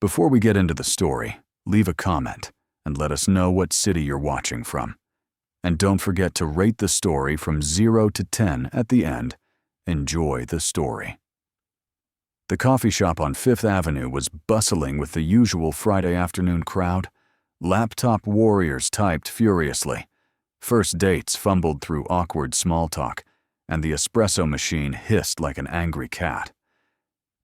Before we get into the story, leave a comment and let us know what city you're watching from. And don't forget to rate the story from 0 to 10 at the end. Enjoy the story. The coffee shop on Fifth Avenue was bustling with the usual Friday afternoon crowd. Laptop warriors typed furiously. First dates fumbled through awkward small talk, and the espresso machine hissed like an angry cat.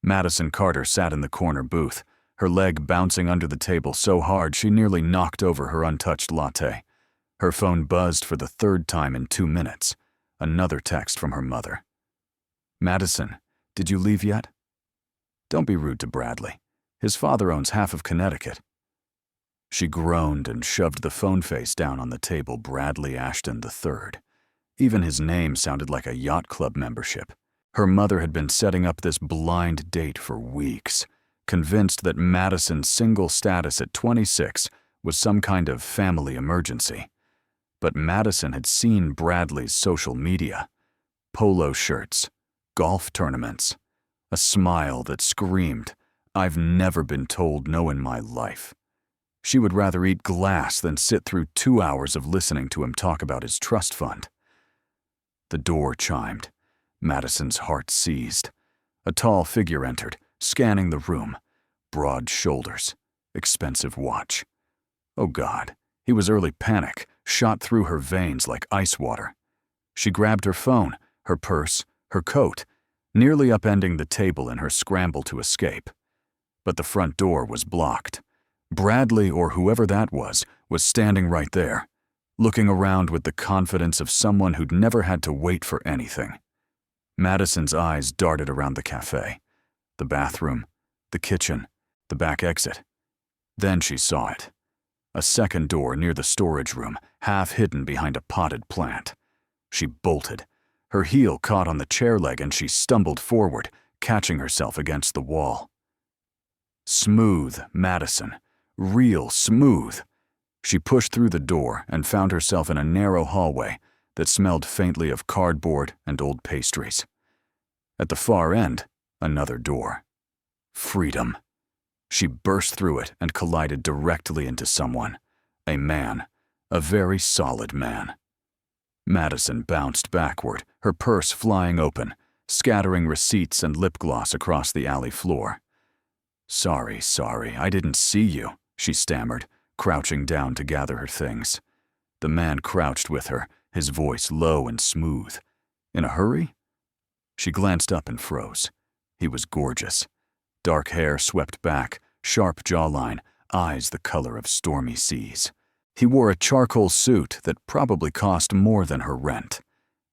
Madison Carter sat in the corner booth, her leg bouncing under the table so hard she nearly knocked over her untouched latte. Her phone buzzed for the third time in 2 minutes. Another text from her mother. "Madison, did you leave yet? Don't be rude to Bradley. His father owns half of Connecticut." She groaned and shoved the phone face down on the table. Bradley Ashton III. Even his name sounded like a yacht club membership. Her mother had been setting up this blind date for weeks, convinced that Madison's single status at 26 was some kind of family emergency. But Madison had seen Bradley's social media. Polo shirts, golf tournaments, a smile that screamed, "I've never been told no in my life." She would rather eat glass than sit through 2 hours of listening to him talk about his trust fund. The door chimed. Madison's heart seized. A tall figure entered, scanning the room. Broad shoulders, expensive watch. Oh God, he was early panic, shot through her veins like ice water. She grabbed her phone, her purse, her coat, nearly upending the table in her scramble to escape. But the front door was blocked. Bradley, or whoever that was standing right there, looking around with the confidence of someone who'd never had to wait for anything. Madison's eyes darted around the cafe, the bathroom, the kitchen, the back exit. Then she saw it. A second door near the storage room, half hidden behind a potted plant. She bolted. Her heel caught on the chair leg and she stumbled forward, catching herself against the wall. Smooth Madison. Real smooth. She pushed through the door and found herself in a narrow hallway that smelled faintly of cardboard and old pastries. At the far end, another door. Freedom. She burst through it and collided directly into someone. A man. A very solid man. Madison bounced backward, her purse flying open, scattering receipts and lip gloss across the alley floor. Sorry, I didn't see you," she stammered, crouching down to gather her things. The man crouched with her, his voice low and smooth. In a hurry? She glanced up and froze. He was gorgeous. Dark hair swept back, sharp jawline, eyes the color of stormy seas. He wore a charcoal suit that probably cost more than her rent,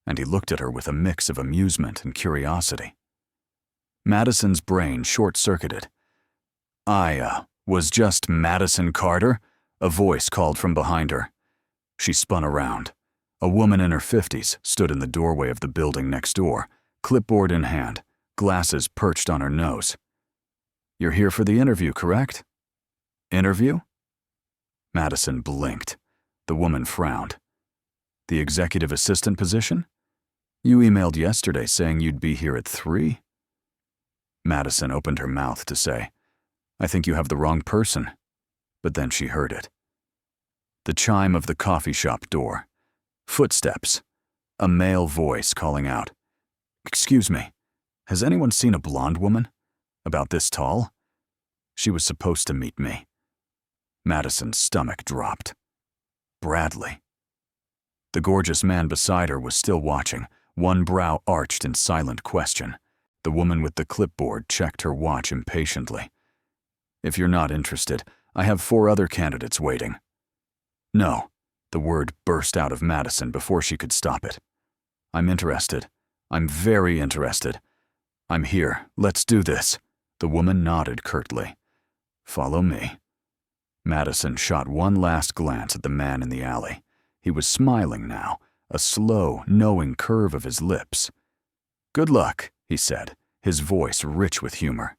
and he looked at her with a mix of amusement and curiosity. Madison's brain short-circuited. "I, was just Madison Carter?" a voice called from behind her. She spun around. A woman in her 50s stood in the doorway of the building next door, clipboard in hand, glasses perched on her nose. "You're here for the interview, correct?" "Interview?" Madison blinked. The woman frowned. "The executive assistant position? You emailed yesterday saying you'd be here at 3. Madison opened her mouth to say, "I think you have the wrong person," but then she heard it. The chime of the coffee shop door. Footsteps. A male voice calling out, "Excuse me, has anyone seen a blonde woman? About this tall? She was supposed to meet me." Madison's stomach dropped. Bradley. The gorgeous man beside her was still watching, one brow arched in silent question. The woman with the clipboard checked her watch impatiently. "If you're not interested, I have 4 other candidates waiting." "No," the word burst out of Madison before she could stop it. "I'm interested. I'm very interested. I'm here. Let's do this." The woman nodded curtly. "Follow me." Madison shot one last glance at the man in the alley. He was smiling now, a slow, knowing curve of his lips. "Good luck," he said, his voice rich with humor.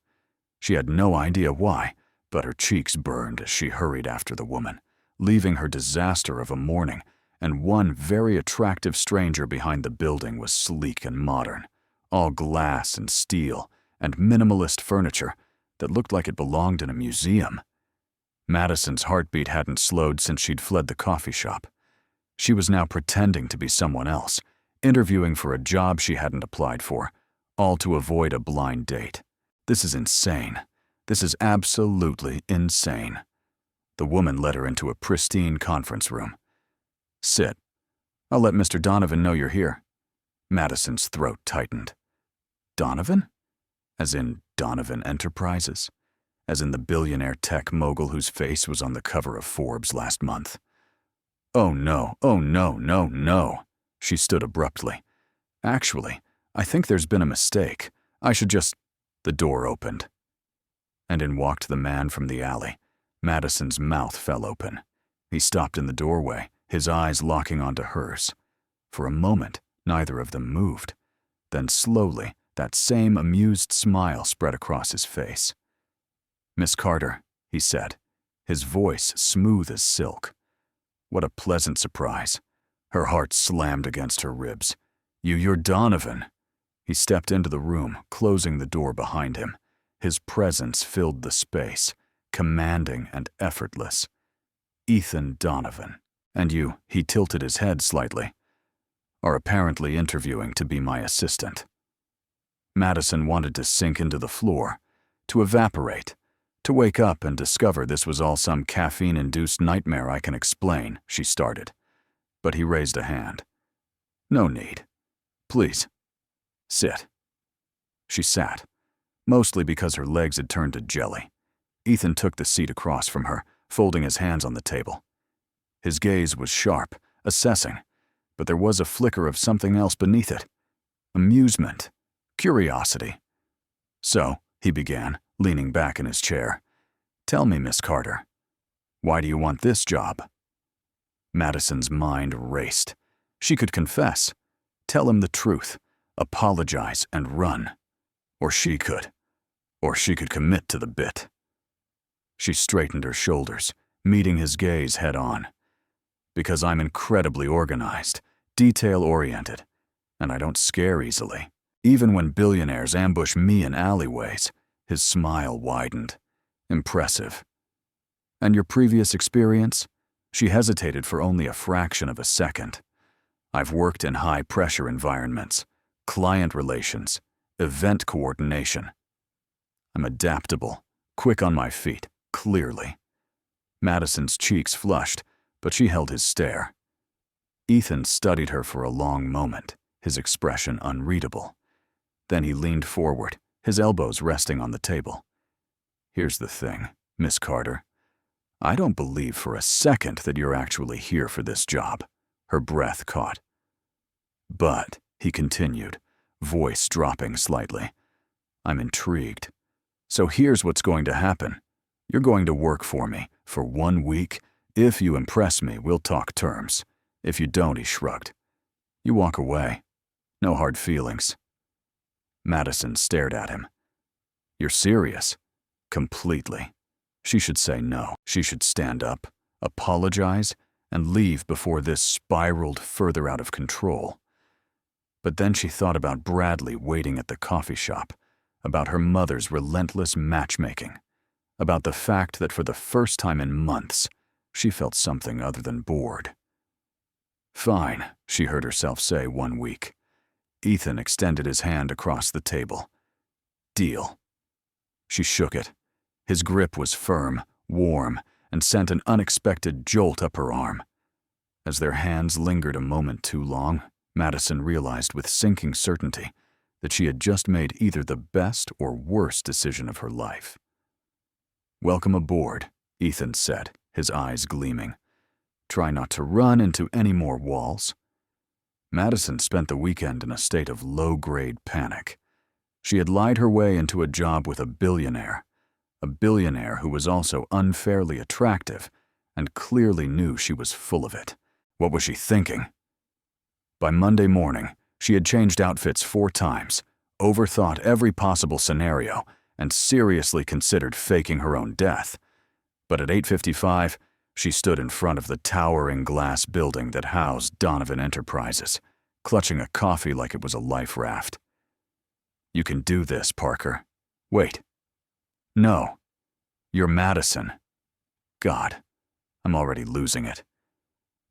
She had no idea why, but her cheeks burned as she hurried after the woman, leaving her disaster of a morning, and one very attractive stranger behind the building was sleek and modern, all glass and steel and minimalist furniture, that looked like it belonged in a museum. Madison's heartbeat hadn't slowed since she'd fled the coffee shop. She was now pretending to be someone else, interviewing for a job she hadn't applied for, all to avoid a blind date. This is insane. This is absolutely insane. The woman led her into a pristine conference room. Sit. I'll let Mr. Donovan know you're here. Madison's throat tightened. Donovan? As in Donovan Enterprises? As in the billionaire tech mogul whose face was on the cover of Forbes last month? Oh no, oh no, no, no. She stood abruptly. Actually, I think there's been a mistake. I should just... The door opened. And in walked the man from the alley. Madison's mouth fell open. He stopped in the doorway, his eyes locking onto hers. For a moment, neither of them moved. Then slowly, that same amused smile spread across his face. Miss Carter, he said, his voice smooth as silk. What a pleasant surprise. Her heart slammed against her ribs. You're Donovan. He stepped into the room, closing the door behind him. His presence filled the space, commanding and effortless. Ethan Donovan. And you, he tilted his head slightly, are apparently interviewing to be my assistant. Madison wanted to sink into the floor, to evaporate, to wake up and discover this was all some caffeine-induced nightmare I can explain, she started. But he raised a hand. No need. Please, sit. She sat, mostly because her legs had turned to jelly. Ethan took the seat across from her, folding his hands on the table. His gaze was sharp, assessing, but there was a flicker of something else beneath it. Amusement, curiosity. So, he began, leaning back in his chair. Tell me, Miss Carter, why do you want this job? Madison's mind raced. She could confess, tell him the truth, apologize and run. Or she could commit to the bit. She straightened her shoulders, meeting his gaze head on. Because I'm incredibly organized, detail-oriented, and I don't scare easily. Even when billionaires ambush me in alleyways, his smile widened. Impressive. And your previous experience? She hesitated for only a fraction of a second. I've worked in high-pressure environments, client relations, event coordination. I'm adaptable, quick on my feet, clearly. Madison's cheeks flushed, but she held his stare. Ethan studied her for a long moment, his expression unreadable. Then he leaned forward, his elbows resting on the table. Here's the thing, Miss Carter. I don't believe for a second that you're actually here for this job. Her breath caught. But, he continued, voice dropping slightly, I'm intrigued. So here's what's going to happen. You're going to work for me for 1 week. If you impress me, we'll talk terms. If you don't, he shrugged. You walk away. No hard feelings. Madison stared at him. You're serious? Completely. She should say no. She should stand up, apologize, and leave before this spiraled further out of control. But then she thought about Bradley waiting at the coffee shop, about her mother's relentless matchmaking, about the fact that for the first time in months, she felt something other than bored. Fine, she heard herself say 1 week. Ethan extended his hand across the table. Deal. She shook it. His grip was firm, warm, and sent an unexpected jolt up her arm. As their hands lingered a moment too long, Madison realized with sinking certainty that she had just made either the best or worst decision of her life. Welcome aboard, Ethan said, his eyes gleaming. Try not to run into any more walls. Madison spent the weekend in a state of low-grade panic. She had lied her way into a job with a billionaire who was also unfairly attractive and clearly knew she was full of it. What was she thinking? By Monday morning, she had changed outfits 4 times, overthought every possible scenario, and seriously considered faking her own death. But at 8:55, she stood in front of the towering glass building that housed Donovan Enterprises, clutching a coffee like it was a life raft. You can do this, Parker. Wait. No, you're Madison. God, I'm already losing it.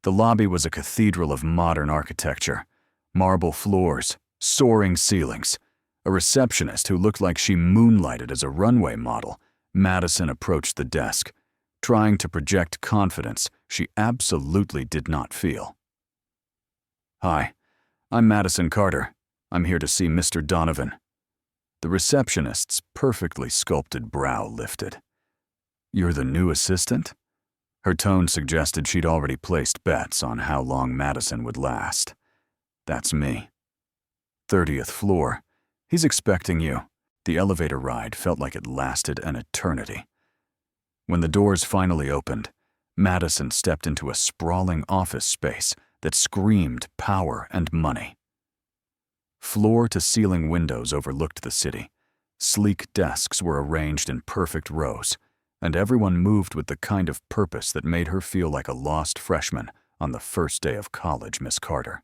The lobby was a cathedral of modern architecture, marble floors, soaring ceilings. A receptionist who looked like she moonlighted as a runway model. Madison approached the desk, trying to project confidence she absolutely did not feel. Hi, I'm Madison Carter. I'm here to see Mr. Donovan. The receptionist's perfectly sculpted brow lifted. You're the new assistant? Her tone suggested she'd already placed bets on how long Madison would last. That's me. 30th floor. He's expecting you. The elevator ride felt like it lasted an eternity. When the doors finally opened, Madison stepped into a sprawling office space that screamed power and money. Floor-to-ceiling windows overlooked the city. Sleek desks were arranged in perfect rows, and everyone moved with the kind of purpose that made her feel like a lost freshman on the first day of college, Miss Carter.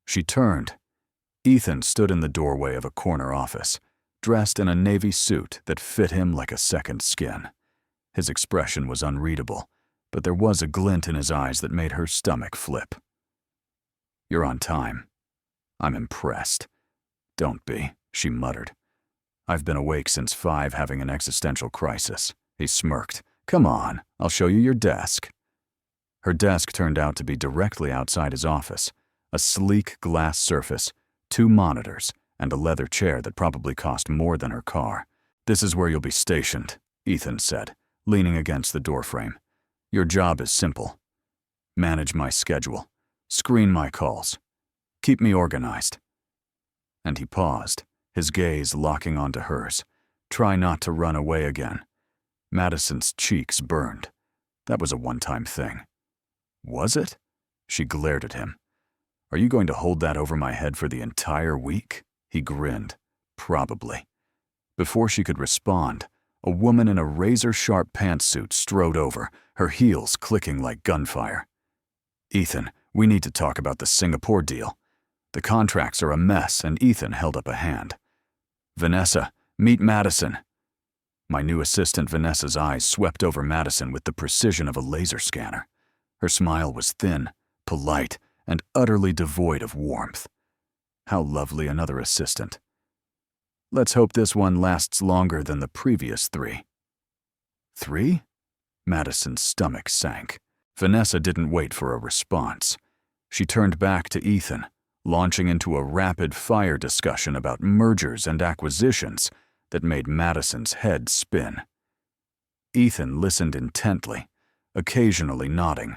She turned. Ethan stood in the doorway of a corner office, dressed in a navy suit that fit him like a second skin. His expression was unreadable, but there was a glint in his eyes that made her stomach flip. You're on time. I'm impressed. Don't be, she muttered. I've been awake since 5 having an existential crisis. He smirked. Come on, I'll show you your desk. Her desk turned out to be directly outside his office, a sleek glass surface, 2 monitors, and a leather chair that probably cost more than her car. This is where you'll be stationed, Ethan said, leaning against the doorframe. Your job is simple. Manage my schedule. Screen my calls. Keep me organized. And he paused, his gaze locking onto hers. Try not to run away again. Madison's cheeks burned. That was a one-time thing. Was it? She glared at him. Are you going to hold that over my head for the entire week? He grinned. Probably. Before she could respond, a woman in a razor-sharp pantsuit strode over, her heels clicking like gunfire. Ethan, we need to talk about the Singapore deal. The contracts are a mess, and Ethan held up a hand. Vanessa, meet Madison. My new assistant Vanessa's eyes swept over Madison with the precision of a laser scanner. Her smile was thin, polite, and utterly devoid of warmth. How lovely another assistant. Let's hope this one lasts longer than the previous 3. 3? Madison's stomach sank. Vanessa didn't wait for a response. She turned back to Ethan, launching into a rapid-fire discussion about mergers and acquisitions that made Madison's head spin. Ethan listened intently, occasionally nodding,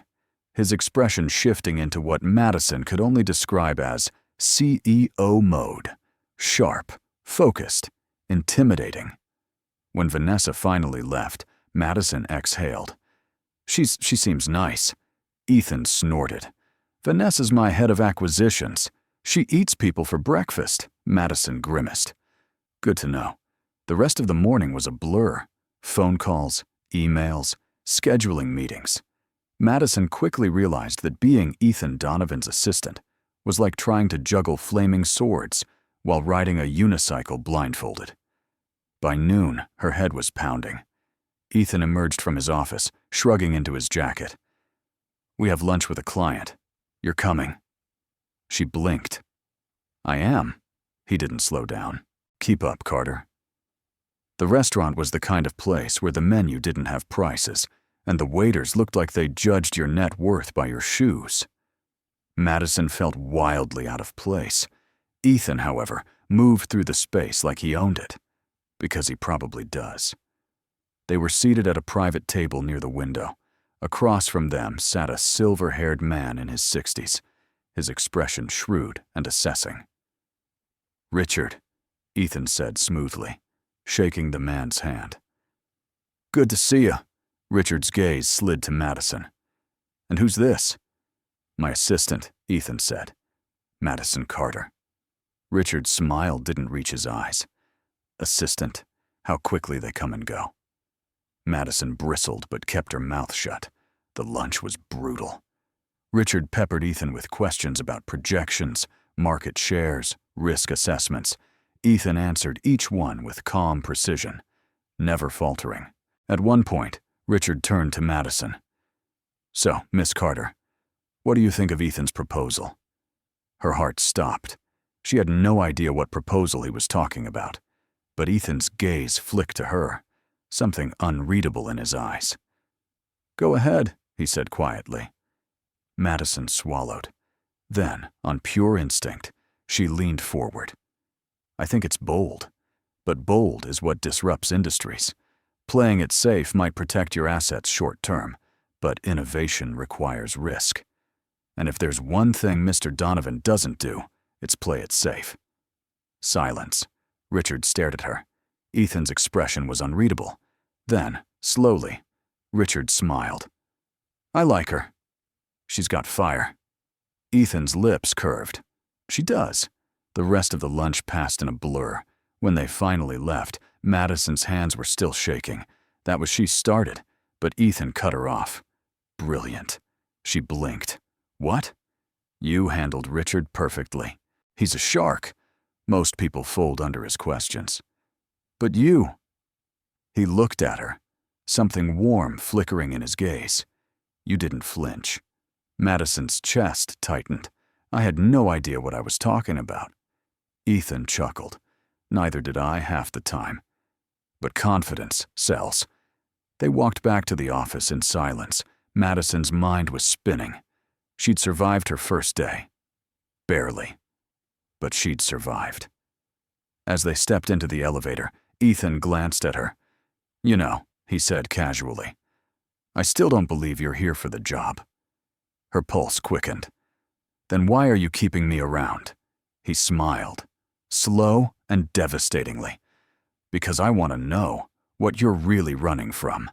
his expression shifting into what Madison could only describe as CEO mode, sharp, focused, intimidating. When Vanessa finally left, Madison exhaled. She seems nice. Ethan snorted. Vanessa's my head of acquisitions. She eats people for breakfast, Madison grimaced. Good to know. The rest of the morning was a blur. Phone calls, emails, scheduling meetings. Madison quickly realized that being Ethan Donovan's assistant was like trying to juggle flaming swords while riding a unicycle blindfolded. By noon, her head was pounding. Ethan emerged from his office, shrugging into his jacket. We have lunch with a client. You're coming. She blinked. I am. He didn't slow down. Keep up, Carter. The restaurant was the kind of place where the menu didn't have prices, and the waiters looked like they judged your net worth by your shoes. Madison felt wildly out of place. Ethan, however, moved through the space like he owned it, because he probably does. They were seated at a private table near the window. Across from them sat a silver-haired man in his 60s, his expression shrewd and assessing. Richard, Ethan said smoothly, shaking the man's hand. Good to see you. Richard's gaze slid to Madison. And who's this? My assistant, Ethan said. Madison Carter. Richard's smile didn't reach his eyes. Assistant, how quickly they come and go. Madison bristled but kept her mouth shut. The lunch was brutal. Richard peppered Ethan with questions about projections, market shares, risk assessments. Ethan answered each one with calm precision. never faltering. At one point, Richard turned to Madison. "So, Miss Carter, what do you think of Ethan's proposal?" Her heart stopped. She had no idea what proposal he was talking about, but Ethan's gaze flicked to her, something unreadable in his eyes. "Go ahead," he said quietly. Madison swallowed. Then, on pure instinct, she leaned forward. "I think it's bold, but bold is what disrupts industries. Playing it safe might protect your assets short-term, but innovation requires risk. And if there's one thing Mr. Donovan doesn't do, it's play it safe." Silence. Richard stared at her. Ethan's expression was unreadable. Then, slowly, Richard smiled. "I like her. She's got fire." Ethan's lips curved. "She does." The rest of the lunch passed in a blur. When they finally left, Madison's hands were still shaking. That was she started, but Ethan cut her off. "Brilliant." She blinked. "What?" "You handled Richard perfectly. He's a shark." Most people fold under his questions. "But you..." He looked at her, something warm flickering in his gaze. "You didn't flinch." Madison's chest tightened. "I had no idea what I was talking about." Ethan chuckled. "Neither did I half the time. But confidence sells." They walked back to the office in silence. Madison's mind was spinning. She'd survived her first day. Barely. But she'd survived. As they stepped into the elevator, Ethan glanced at her. "You know," he said casually, "I still don't believe you're here for the job." Her pulse quickened. "Then why are you keeping me around?" He smiled, slow and devastatingly. "Because I want to know what you're really running from."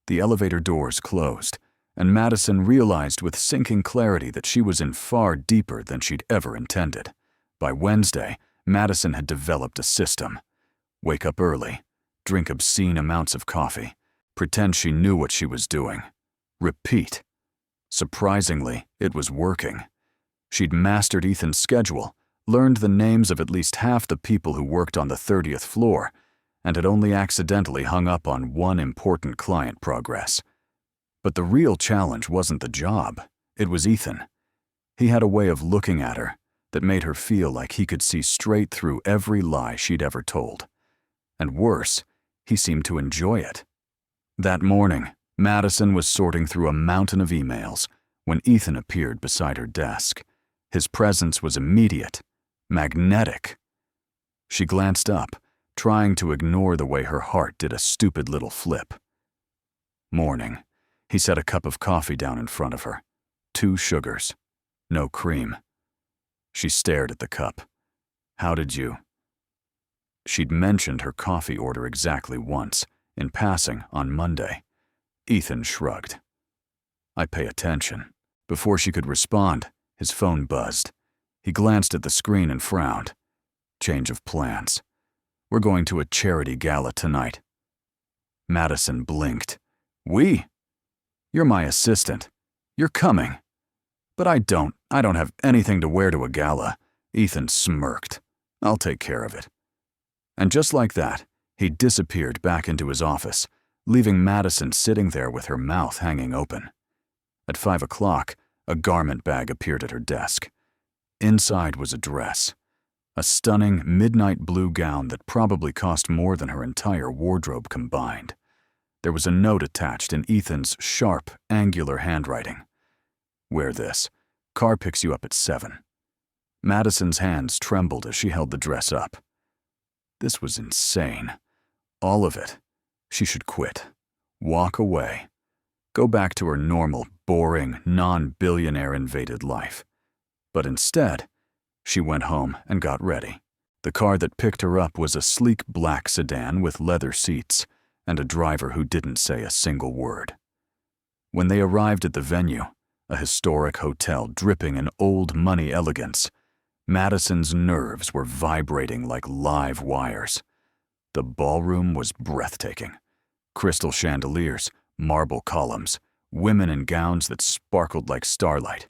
The elevator doors closed, and Madison realized with sinking clarity that she was in far deeper than she'd ever intended. By Wednesday, Madison had developed a system. Wake up early, drink obscene amounts of coffee, pretend she knew what she was doing. Repeat. Surprisingly, it was working. She'd mastered Ethan's schedule, learned the names of at least half the people who worked on the 30th floor, and had only accidentally hung up on one important client progress. But the real challenge wasn't the job, it was Ethan. He had a way of looking at her that made her feel like he could see straight through every lie she'd ever told. And worse, he seemed to enjoy it. That morning, Madison was sorting through a mountain of emails when Ethan appeared beside her desk. His presence was immediate, magnetic. She glanced up, trying to ignore the way her heart did a stupid little flip. "Morning." He set a cup of coffee down in front of her. 2 sugars. No cream. She stared at the cup. "How did you..." She'd mentioned her coffee order exactly once, in passing on Monday. Ethan shrugged. "I pay attention." Before she could respond, his phone buzzed. He glanced at the screen and frowned. Change of plans. "We're going to a charity gala tonight." Madison blinked. "We? You're my assistant. You're coming." "But I don't have anything to wear to a gala." Ethan smirked. "I'll take care of it." And just like that, he disappeared back into his office, leaving Madison sitting there with her mouth hanging open. At 5 o'clock, a garment bag appeared at her desk. Inside was a dress. A stunning midnight blue gown that probably cost more than her entire wardrobe combined. There was a note attached in Ethan's sharp, angular handwriting. "Wear this. Car picks you up at 7. Madison's hands trembled as she held the dress up. This was insane. All of it. She should quit. Walk away. Go back to her normal, boring, non-billionaire invaded life. But instead, she went home and got ready. The car that picked her up was a sleek black sedan with leather seats and a driver who didn't say a single word. When they arrived at the venue, a historic hotel dripping in old money elegance, Madison's nerves were vibrating like live wires. The ballroom was breathtaking. Crystal chandeliers, marble columns, women in gowns that sparkled like starlight,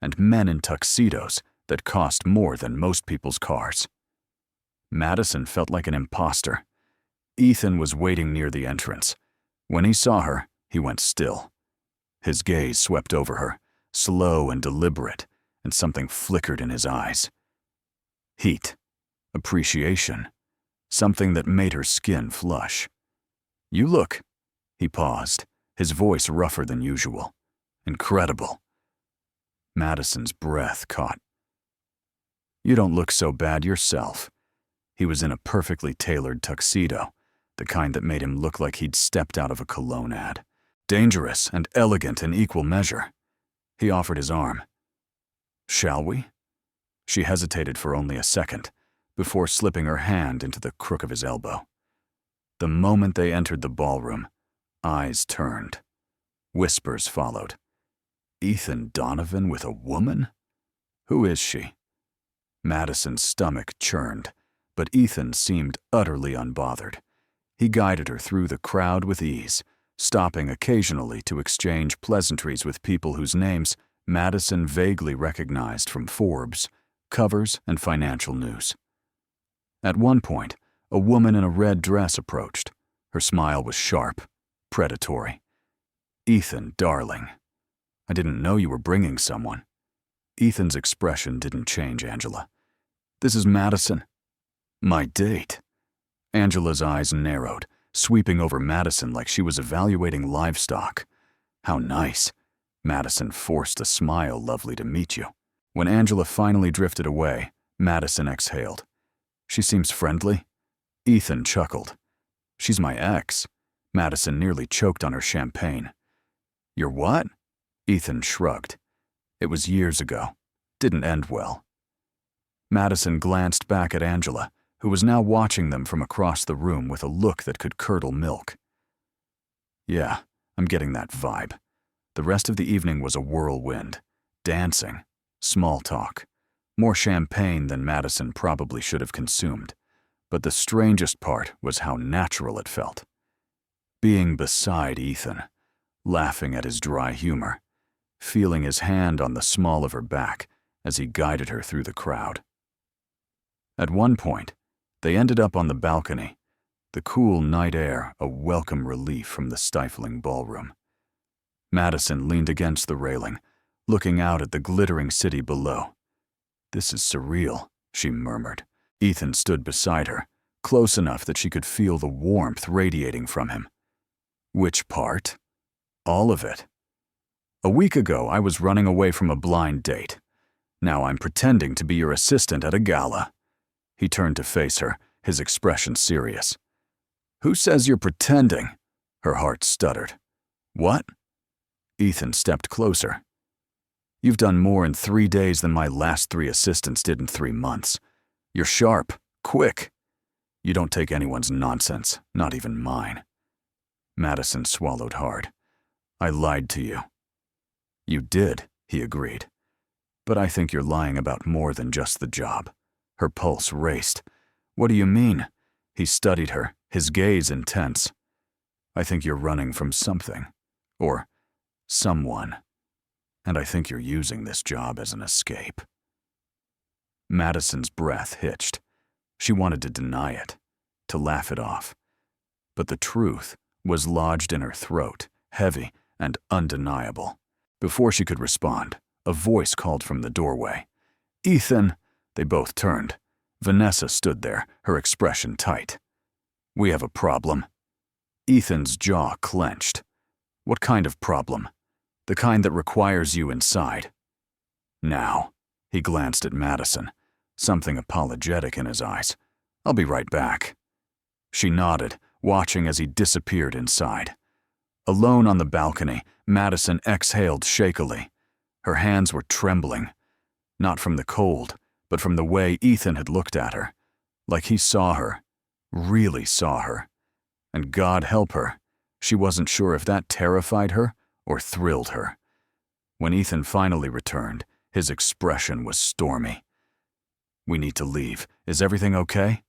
and men in tuxedos that cost more than most people's cars. Madison felt like an imposter. Ethan was waiting near the entrance. When he saw her, he went still. His gaze swept over her, slow and deliberate, and something flickered in his eyes. Heat. Appreciation. Something that made her skin flush. "You look." He paused, his voice rougher than usual. "Incredible." Madison's breath caught. "You don't look so bad yourself." He was in a perfectly tailored tuxedo, the kind that made him look like he'd stepped out of a cologne ad. Dangerous and elegant in equal measure. He offered his arm. "Shall we?" She hesitated for only a second, before slipping her hand into the crook of his elbow. The moment they entered the ballroom, eyes turned. Whispers followed. Ethan Donovan with a woman? Who is she? Madison's stomach churned, but Ethan seemed utterly unbothered. He guided her through the crowd with ease, stopping occasionally to exchange pleasantries with people whose names Madison vaguely recognized from Forbes, covers, and financial news. At one point, a woman in a red dress approached. Her smile was sharp, predatory. "Ethan, darling. I didn't know you were bringing someone." Ethan's expression didn't change, Angela. "This is Madison." "My date." Angela's eyes narrowed, sweeping over Madison like she was evaluating livestock. "How nice." Madison forced a smile. "Lovely to meet you." When Angela finally drifted away, Madison exhaled. "She seems friendly." Ethan chuckled. "She's my ex." Madison nearly choked on her champagne. "Your what?" Ethan shrugged. "It was years ago. Didn't end well." Madison glanced back at Angela, who was now watching them from across the room with a look that could curdle milk. "Yeah, I'm getting that vibe." The rest of the evening was a whirlwind. Dancing, small talk, more champagne than Madison probably should have consumed. But the strangest part was how natural it felt. Being beside Ethan, laughing at his dry humor, feeling his hand on the small of her back as he guided her through the crowd. At one point, they ended up on the balcony, the cool night air a welcome relief from the stifling ballroom. Madison leaned against the railing, looking out at the glittering city below. "This is surreal," she murmured. Ethan stood beside her, close enough that she could feel the warmth radiating from him. "Which part?" "All of it. A week ago, I was running away from a blind date. Now I'm pretending to be your assistant at a gala." He turned to face her, his expression serious. "Who says you're pretending?" Her heart stuttered. "What?" Ethan stepped closer. "You've done more in 3 days than my last 3 assistants did in 3 months. You're sharp, quick. You don't take anyone's nonsense, not even mine." Madison swallowed hard. "I lied to you." "You did," he agreed. "But I think you're lying about more than just the job." Her pulse raced. "What do you mean?" He studied her, his gaze intense. "I think you're running from something. Or someone. And I think you're using this job as an escape." Madison's breath hitched. She wanted to deny it, to laugh it off. But the truth was lodged in her throat, heavy and undeniable. Before she could respond, a voice called from the doorway. "Ethan!" They both turned. Vanessa stood there, her expression tight. "We have a problem." Ethan's jaw clenched. "What kind of problem?" "The kind that requires you inside." "Now." He glanced at Madison, something apologetic in his eyes. "I'll be right back." She nodded, watching as he disappeared inside. Alone on the balcony, Madison exhaled shakily. Her hands were trembling, not from the cold, but from the way Ethan had looked at her, like he saw her, really saw her. And God help her, she wasn't sure if that terrified her or thrilled her. When Ethan finally returned, his expression was stormy. "We need to leave. Is everything okay?"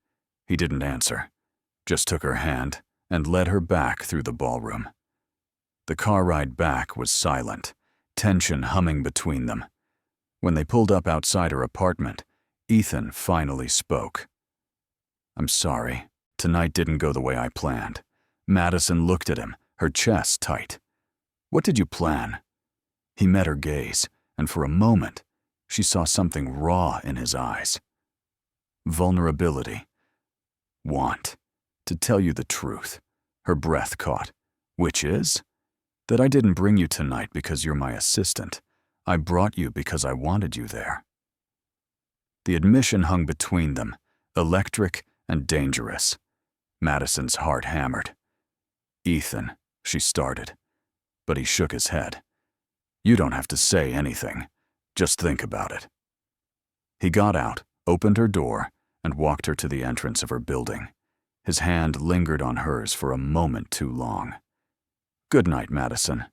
He didn't answer, just took her hand and led her back through the ballroom. The car ride back was silent, tension humming between them. When they pulled up outside her apartment, Ethan finally spoke. "I'm sorry." Tonight didn't go the way I planned. Madison looked at him, her chest tight. What did you plan? He met her gaze, and for a moment, she saw something raw in his eyes. Vulnerability. Want. To tell you the truth. Her breath caught. Which is? That I didn't bring you tonight because you're my assistant. I brought you because I wanted you there. The admission hung between them, electric and dangerous. Madison's heart hammered. Ethan, she started, but he shook his head. You don't have to say anything. Just think about it. He got out, opened her door, and walked her to the entrance of her building. His hand lingered on hers for a moment too long. Good night, Madison.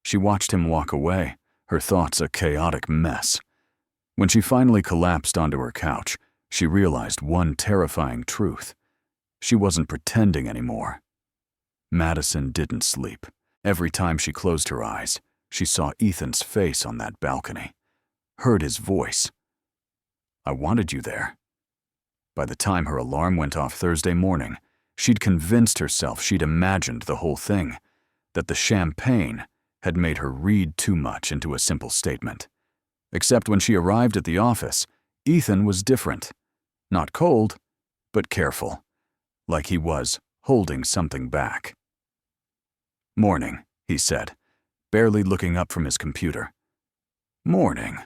She watched him walk away, her thoughts a chaotic mess. When she finally collapsed onto her couch, she realized one terrifying truth. She wasn't pretending anymore. Madison didn't sleep. Every time she closed her eyes, she saw Ethan's face on that balcony, heard his voice. I wanted you there. By the time her alarm went off Thursday morning, she'd convinced herself she'd imagined the whole thing, that the champagne had made her read too much into a simple statement. Except when she arrived at the office, Ethan was different. Not cold, but careful, like he was holding something back. Morning, he said, barely looking up from his computer. Morning.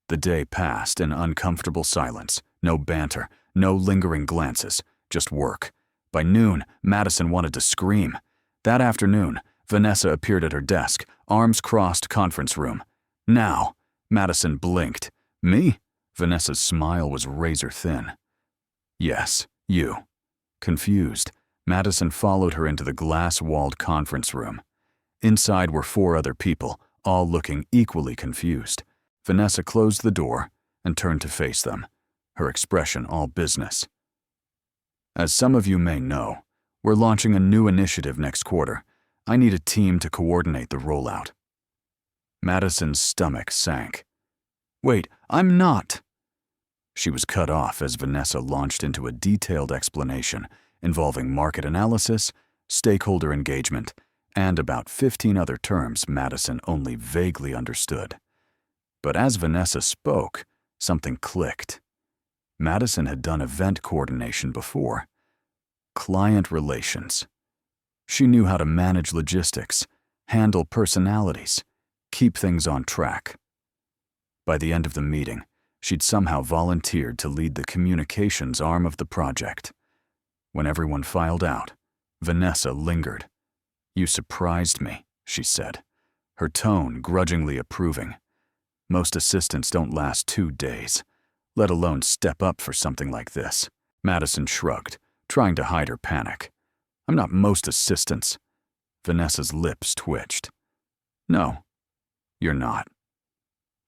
The day passed in uncomfortable silence, no banter, no lingering glances, just work. By noon, Madison wanted to scream. That afternoon, Vanessa appeared at her desk, arms crossed, conference room. Now, Madison blinked. Me? Vanessa's smile was razor thin. Yes, you. Confused, Madison followed her into the glass-walled conference room. Inside were 4 other people, all looking equally confused. Vanessa closed the door and turned to face them, her expression all business. As some of you may know, we're launching a new initiative next quarter. I need a team to coordinate the rollout. Madison's stomach sank. Wait, I'm not. She was cut off as Vanessa launched into a detailed explanation involving market analysis, stakeholder engagement, and about 15 other terms Madison only vaguely understood. But as Vanessa spoke, something clicked. Madison had done event coordination before. Client relations. She knew how to manage logistics, handle personalities, keep things on track. By the end of the meeting, she'd somehow volunteered to lead the communications arm of the project. When everyone filed out, Vanessa lingered. You surprised me, she said, her tone grudgingly approving. Most assistants don't last 2 days, let alone step up for something like this. Madison shrugged, trying to hide her panic. I'm not most assistants. Vanessa's lips twitched. No, you're not.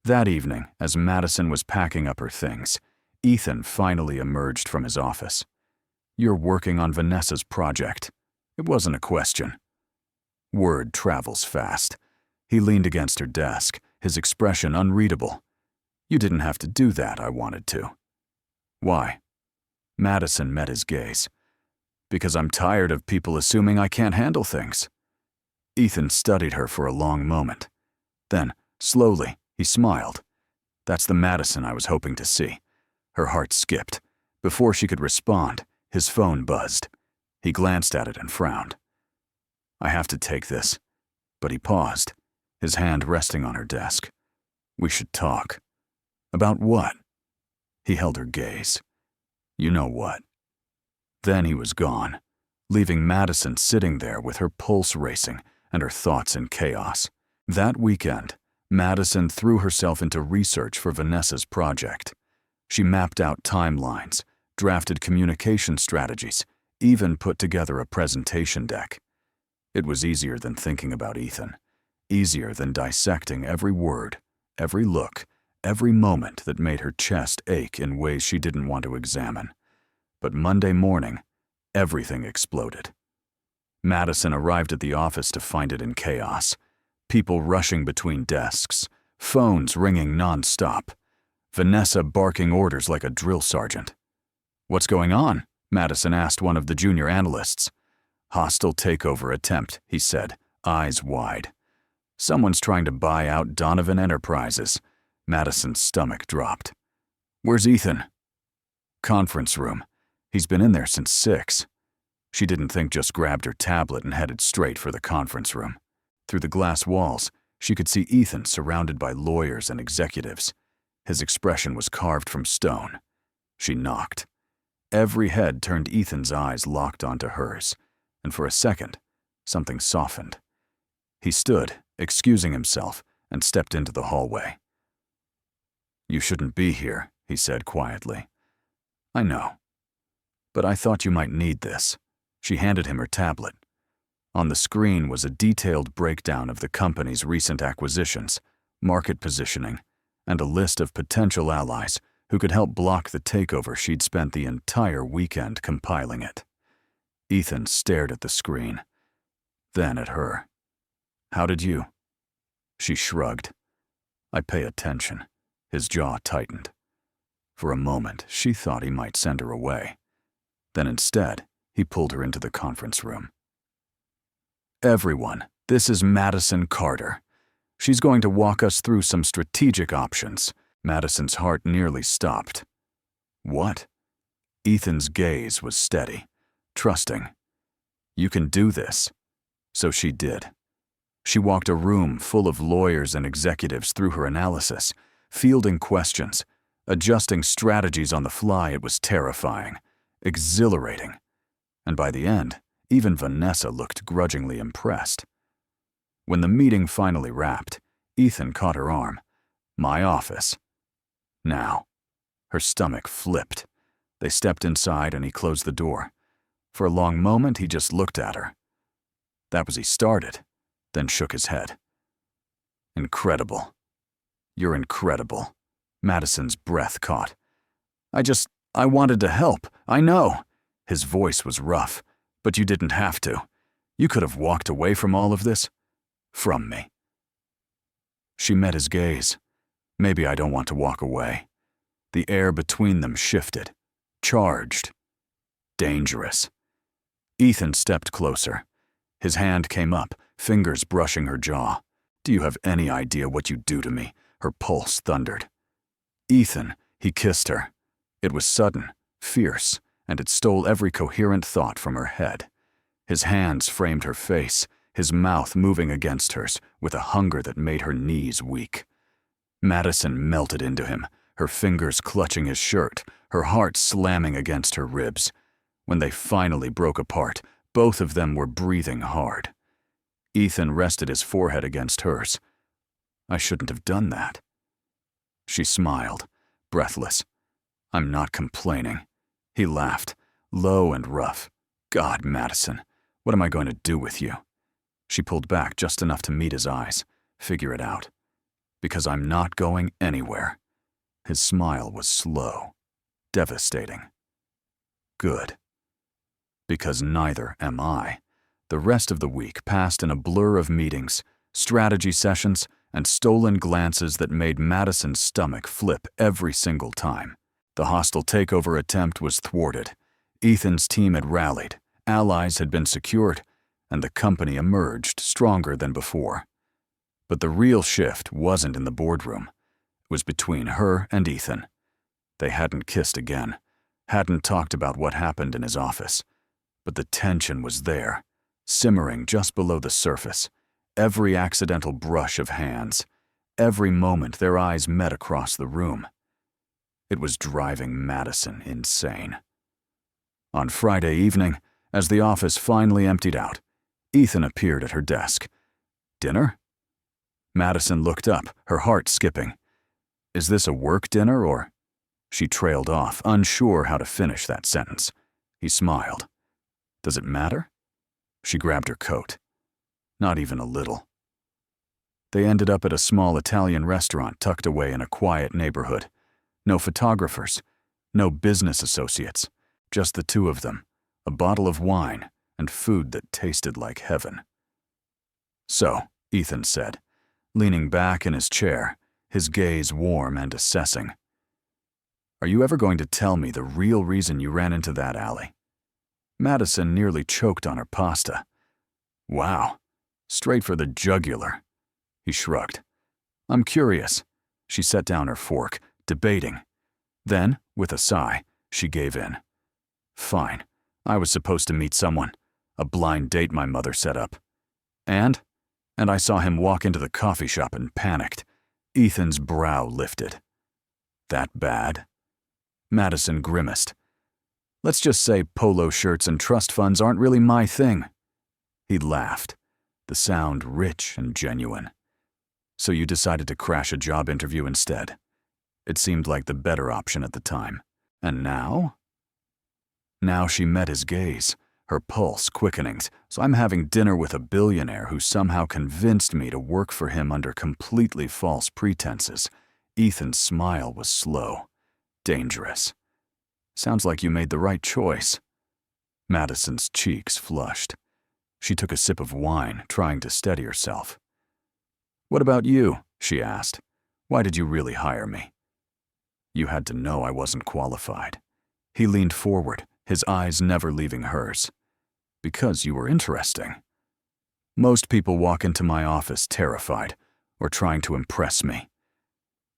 That evening, as Madison was packing up her things, Ethan finally emerged from his office. You're working on Vanessa's project. It wasn't a question. Word travels fast. He leaned against her desk, his expression unreadable. You didn't have to do that, I wanted to. Why? Madison met his gaze. Because I'm tired of people assuming I can't handle things. Ethan studied her for a long moment. Then, slowly, he smiled. That's the Madison I was hoping to see. Her heart skipped. Before she could respond, his phone buzzed. He glanced at it and frowned. I have to take this. But he paused, his hand resting on her desk. We should talk. About what? He held her gaze. You know what. Then he was gone, leaving Madison sitting there with her pulse racing and her thoughts in chaos. That weekend, Madison threw herself into research for Vanessa's project. She mapped out timelines, drafted communication strategies, even put together a presentation deck. It was easier than thinking about Ethan, easier than dissecting every word, every look, every moment that made her chest ache in ways she didn't want to examine. But Monday morning, everything exploded. Madison arrived at the office to find it in chaos. People rushing between desks, phones ringing nonstop, Vanessa barking orders like a drill sergeant. What's going on? Madison asked one of the junior analysts. Hostile takeover attempt, he said, eyes wide. Someone's trying to buy out Donovan Enterprises. Madison's stomach dropped. Where's Ethan? Conference room. He's been in there since 6. She didn't think, just grabbed her tablet and headed straight for the conference room. Through the glass walls, she could see Ethan surrounded by lawyers and executives. His expression was carved from stone. She knocked. Every head turned. Ethan's eyes locked onto hers, and for a second, something softened. He stood, excusing himself, and stepped into the hallway. You shouldn't be here, he said quietly. I know. But I thought you might need this. She handed him her tablet. On the screen was a detailed breakdown of the company's recent acquisitions, market positioning, and a list of potential allies who could help block the takeover. She'd spent the entire weekend compiling it. Ethan stared at the screen, then at her. How did you? She shrugged. I pay attention. His jaw tightened. For a moment, she thought he might send her away. Then instead, he pulled her into the conference room. Everyone, this is Madison Carter. She's going to walk us through some strategic options. Madison's heart nearly stopped. What? Ethan's gaze was steady, trusting. You can do this. So she did. She walked a room full of lawyers and executives through her analysis, fielding questions, adjusting strategies on the fly. It was terrifying, exhilarating. And by the end, even Vanessa looked grudgingly impressed. When the meeting finally wrapped, Ethan caught her arm. My office. Now. Her stomach flipped. They stepped inside and he closed the door. For a long moment, he just looked at her. That was he started, then shook his head. Incredible. You're incredible. Madison's breath caught. I wanted to help, I know. His voice was rough, but you didn't have to. You could have walked away from all of this. From me. She met his gaze. Maybe I don't want to walk away. The air between them shifted, charged, dangerous. Ethan stepped closer. His hand came up, fingers brushing her jaw. Do you have any idea what you do to me? Her pulse thundered. Ethan, he kissed her. It was sudden, fierce, and it stole every coherent thought from her head. His hands framed her face, his mouth moving against hers with a hunger that made her knees weak. Madison melted into him, her fingers clutching his shirt, her heart slamming against her ribs. When they finally broke apart, both of them were breathing hard. Ethan rested his forehead against hers. I shouldn't have done that. She smiled, breathless. I'm not complaining. He laughed, low and rough. God, Madison, what am I going to do with you? She pulled back just enough to meet his eyes, figure it out. Because I'm not going anywhere. His smile was slow, devastating. Good. Because neither am I. The rest of the week passed in a blur of meetings, strategy sessions, and stolen glances that made Madison's stomach flip every single time. The hostile takeover attempt was thwarted. Ethan's team had rallied, allies had been secured, and the company emerged stronger than before. But the real shift wasn't in the boardroom. It was between her and Ethan. They hadn't kissed again, hadn't talked about what happened in his office. But the tension was there, simmering just below the surface. Every accidental brush of hands, every moment their eyes met across the room. It was driving Madison insane. On Friday evening, as the office finally emptied out, Ethan appeared at her desk. Dinner? Madison looked up, her heart skipping. Is this a work dinner or? She trailed off, unsure how to finish that sentence. He smiled. Does it matter? She grabbed her coat. Not even a little. They ended up at a small Italian restaurant tucked away in a quiet neighborhood. No photographers, no business associates, just the two of them, a bottle of wine, and food that tasted like heaven. So, Ethan said, leaning back in his chair, his gaze warm and assessing. Are you ever going to tell me the real reason you ran into that alley? Madison nearly choked on her pasta. Wow, straight for the jugular. He shrugged. I'm curious. She set down her fork, debating. Then, with a sigh, she gave in. Fine, I was supposed to meet someone. A blind date my mother set up. And I saw him walk into the coffee shop and panicked. Ethan's brow lifted. That bad? Madison grimaced. Let's just say polo shirts and trust funds aren't really my thing. He laughed, the sound rich and genuine. So you decided to crash a job interview instead. It seemed like the better option at the time. And now? Now she met his gaze, her pulse quickening. So I'm having dinner with a billionaire who somehow convinced me to work for him under completely false pretenses. Ethan's smile was slow, dangerous. Sounds like you made the right choice. Madison's cheeks flushed. She took a sip of wine, trying to steady herself. What about you? She asked. Why did you really hire me? You had to know I wasn't qualified. He leaned forward, his eyes never leaving hers. Because you were interesting. Most people walk into my office terrified, or trying to impress me.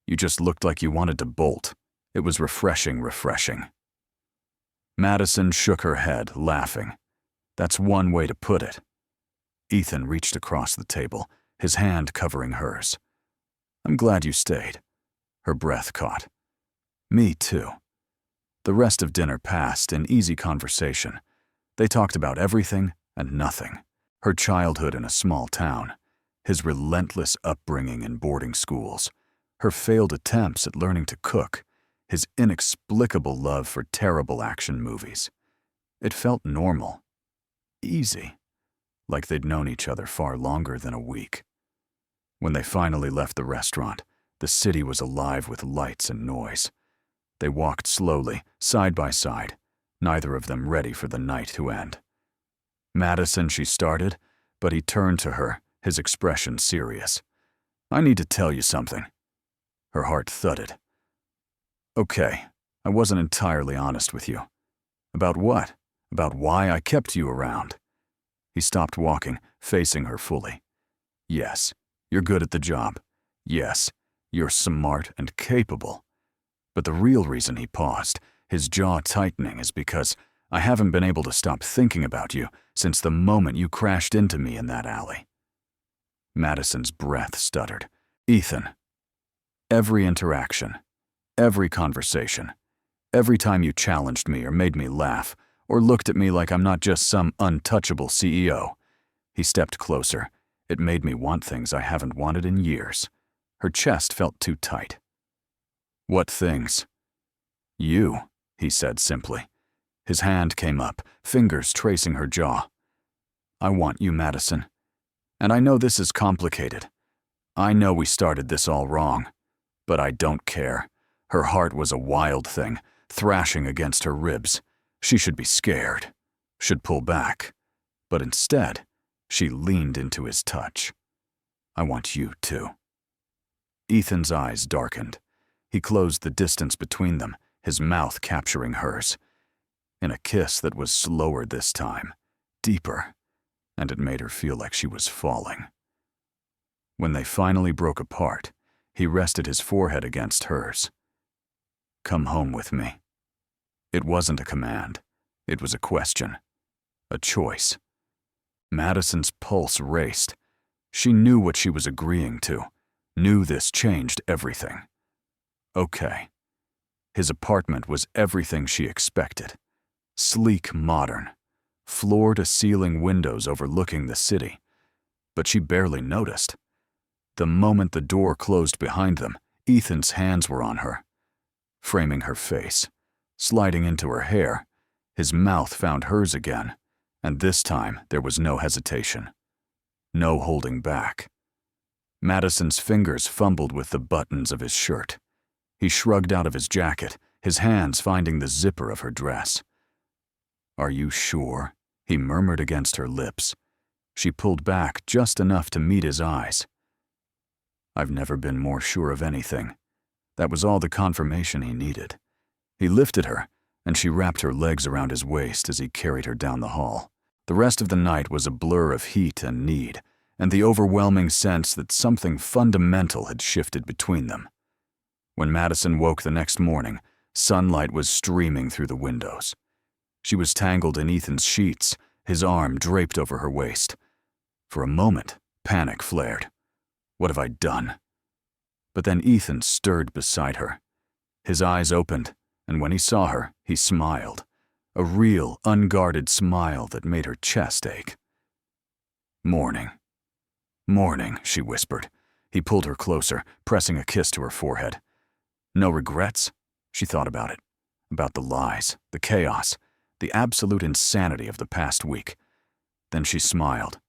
You just looked like you wanted to bolt. It was refreshing. Madison shook her head, laughing. That's one way to put it. Ethan reached across the table, his hand covering hers. I'm glad you stayed. Her breath caught. Me too. The rest of dinner passed in easy conversation. They talked about everything and nothing. Her childhood in a small town, his relentless upbringing in boarding schools, her failed attempts at learning to cook, his inexplicable love for terrible action movies. It felt normal, easy, like they'd known each other far longer than a week. When they finally left the restaurant, the city was alive with lights and noise. They walked slowly, side by side, neither of them ready for the night to end. Madison, she started, but he turned to her, his expression serious. I need to tell you something. Her heart thudded. Okay, I wasn't entirely honest with you. About what? About why I kept you around. He stopped walking, facing her fully. Yes, you're good at the job. Yes, you're smart and capable. But the real reason he paused, his jaw tightening, is because I haven't been able to stop thinking about you since the moment you crashed into me in that alley. Madison's breath stuttered. Ethan. Every interaction, every conversation, every time you challenged me or made me laugh, or looked at me like I'm not just some untouchable CEO. He stepped closer. It made me want things I haven't wanted in years. Her chest felt too tight. What things? You, he said simply. His hand came up, fingers tracing her jaw. I want you, Madison. And I know this is complicated. I know we started this all wrong. But I don't care. Her heart was a wild thing, thrashing against her ribs. She should be scared, should pull back. But instead, she leaned into his touch. I want you too. Ethan's eyes darkened. He closed the distance between them, his mouth capturing hers. In a kiss that was slower this time, deeper, and it made her feel like she was falling. When they finally broke apart, he rested his forehead against hers. Come home with me. It wasn't a command. It was a question. A choice. Madison's pulse raced. She knew what she was agreeing to. Knew this changed everything. Okay. His apartment was everything she expected. Sleek, modern. Floor-to-ceiling windows overlooking the city. But she barely noticed. The moment the door closed behind them, Ethan's hands were on her, framing her face, sliding into her hair. His mouth found hers again, and this time there was no hesitation. No holding back. Madison's fingers fumbled with the buttons of his shirt. He shrugged out of his jacket, his hands finding the zipper of her dress. Are you sure? He murmured against her lips. She pulled back just enough to meet his eyes. I've never been more sure of anything. That was all the confirmation he needed. He lifted her, and she wrapped her legs around his waist as he carried her down the hall. The rest of the night was a blur of heat and need, and the overwhelming sense that something fundamental had shifted between them. When Madison woke the next morning, sunlight was streaming through the windows. She was tangled in Ethan's sheets, his arm draped over her waist. For a moment, panic flared. What have I done? But then Ethan stirred beside her. His eyes opened, and when he saw her, he smiled. A real, unguarded smile that made her chest ache. "Morning. Morning," she whispered. He pulled her closer, pressing a kiss to her forehead. No regrets? She thought about it. About the lies, the chaos, the absolute insanity of the past week. Then she smiled.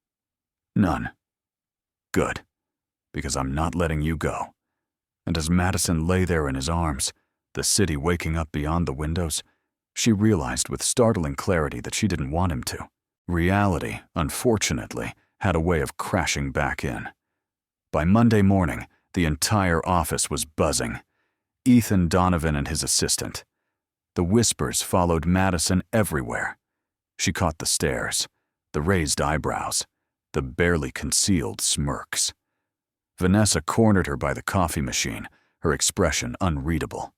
"None. Good. Because I'm not letting you go." And as Madison lay there in his arms, the city waking up beyond the windows, she realized with startling clarity that she didn't want him to. Reality, unfortunately, had a way of crashing back in. By Monday morning, the entire office was buzzing. Ethan Donovan and his assistant. The whispers followed Madison everywhere. She caught the stares, the raised eyebrows, the barely concealed smirks. Vanessa cornered her by the coffee machine, her expression unreadable.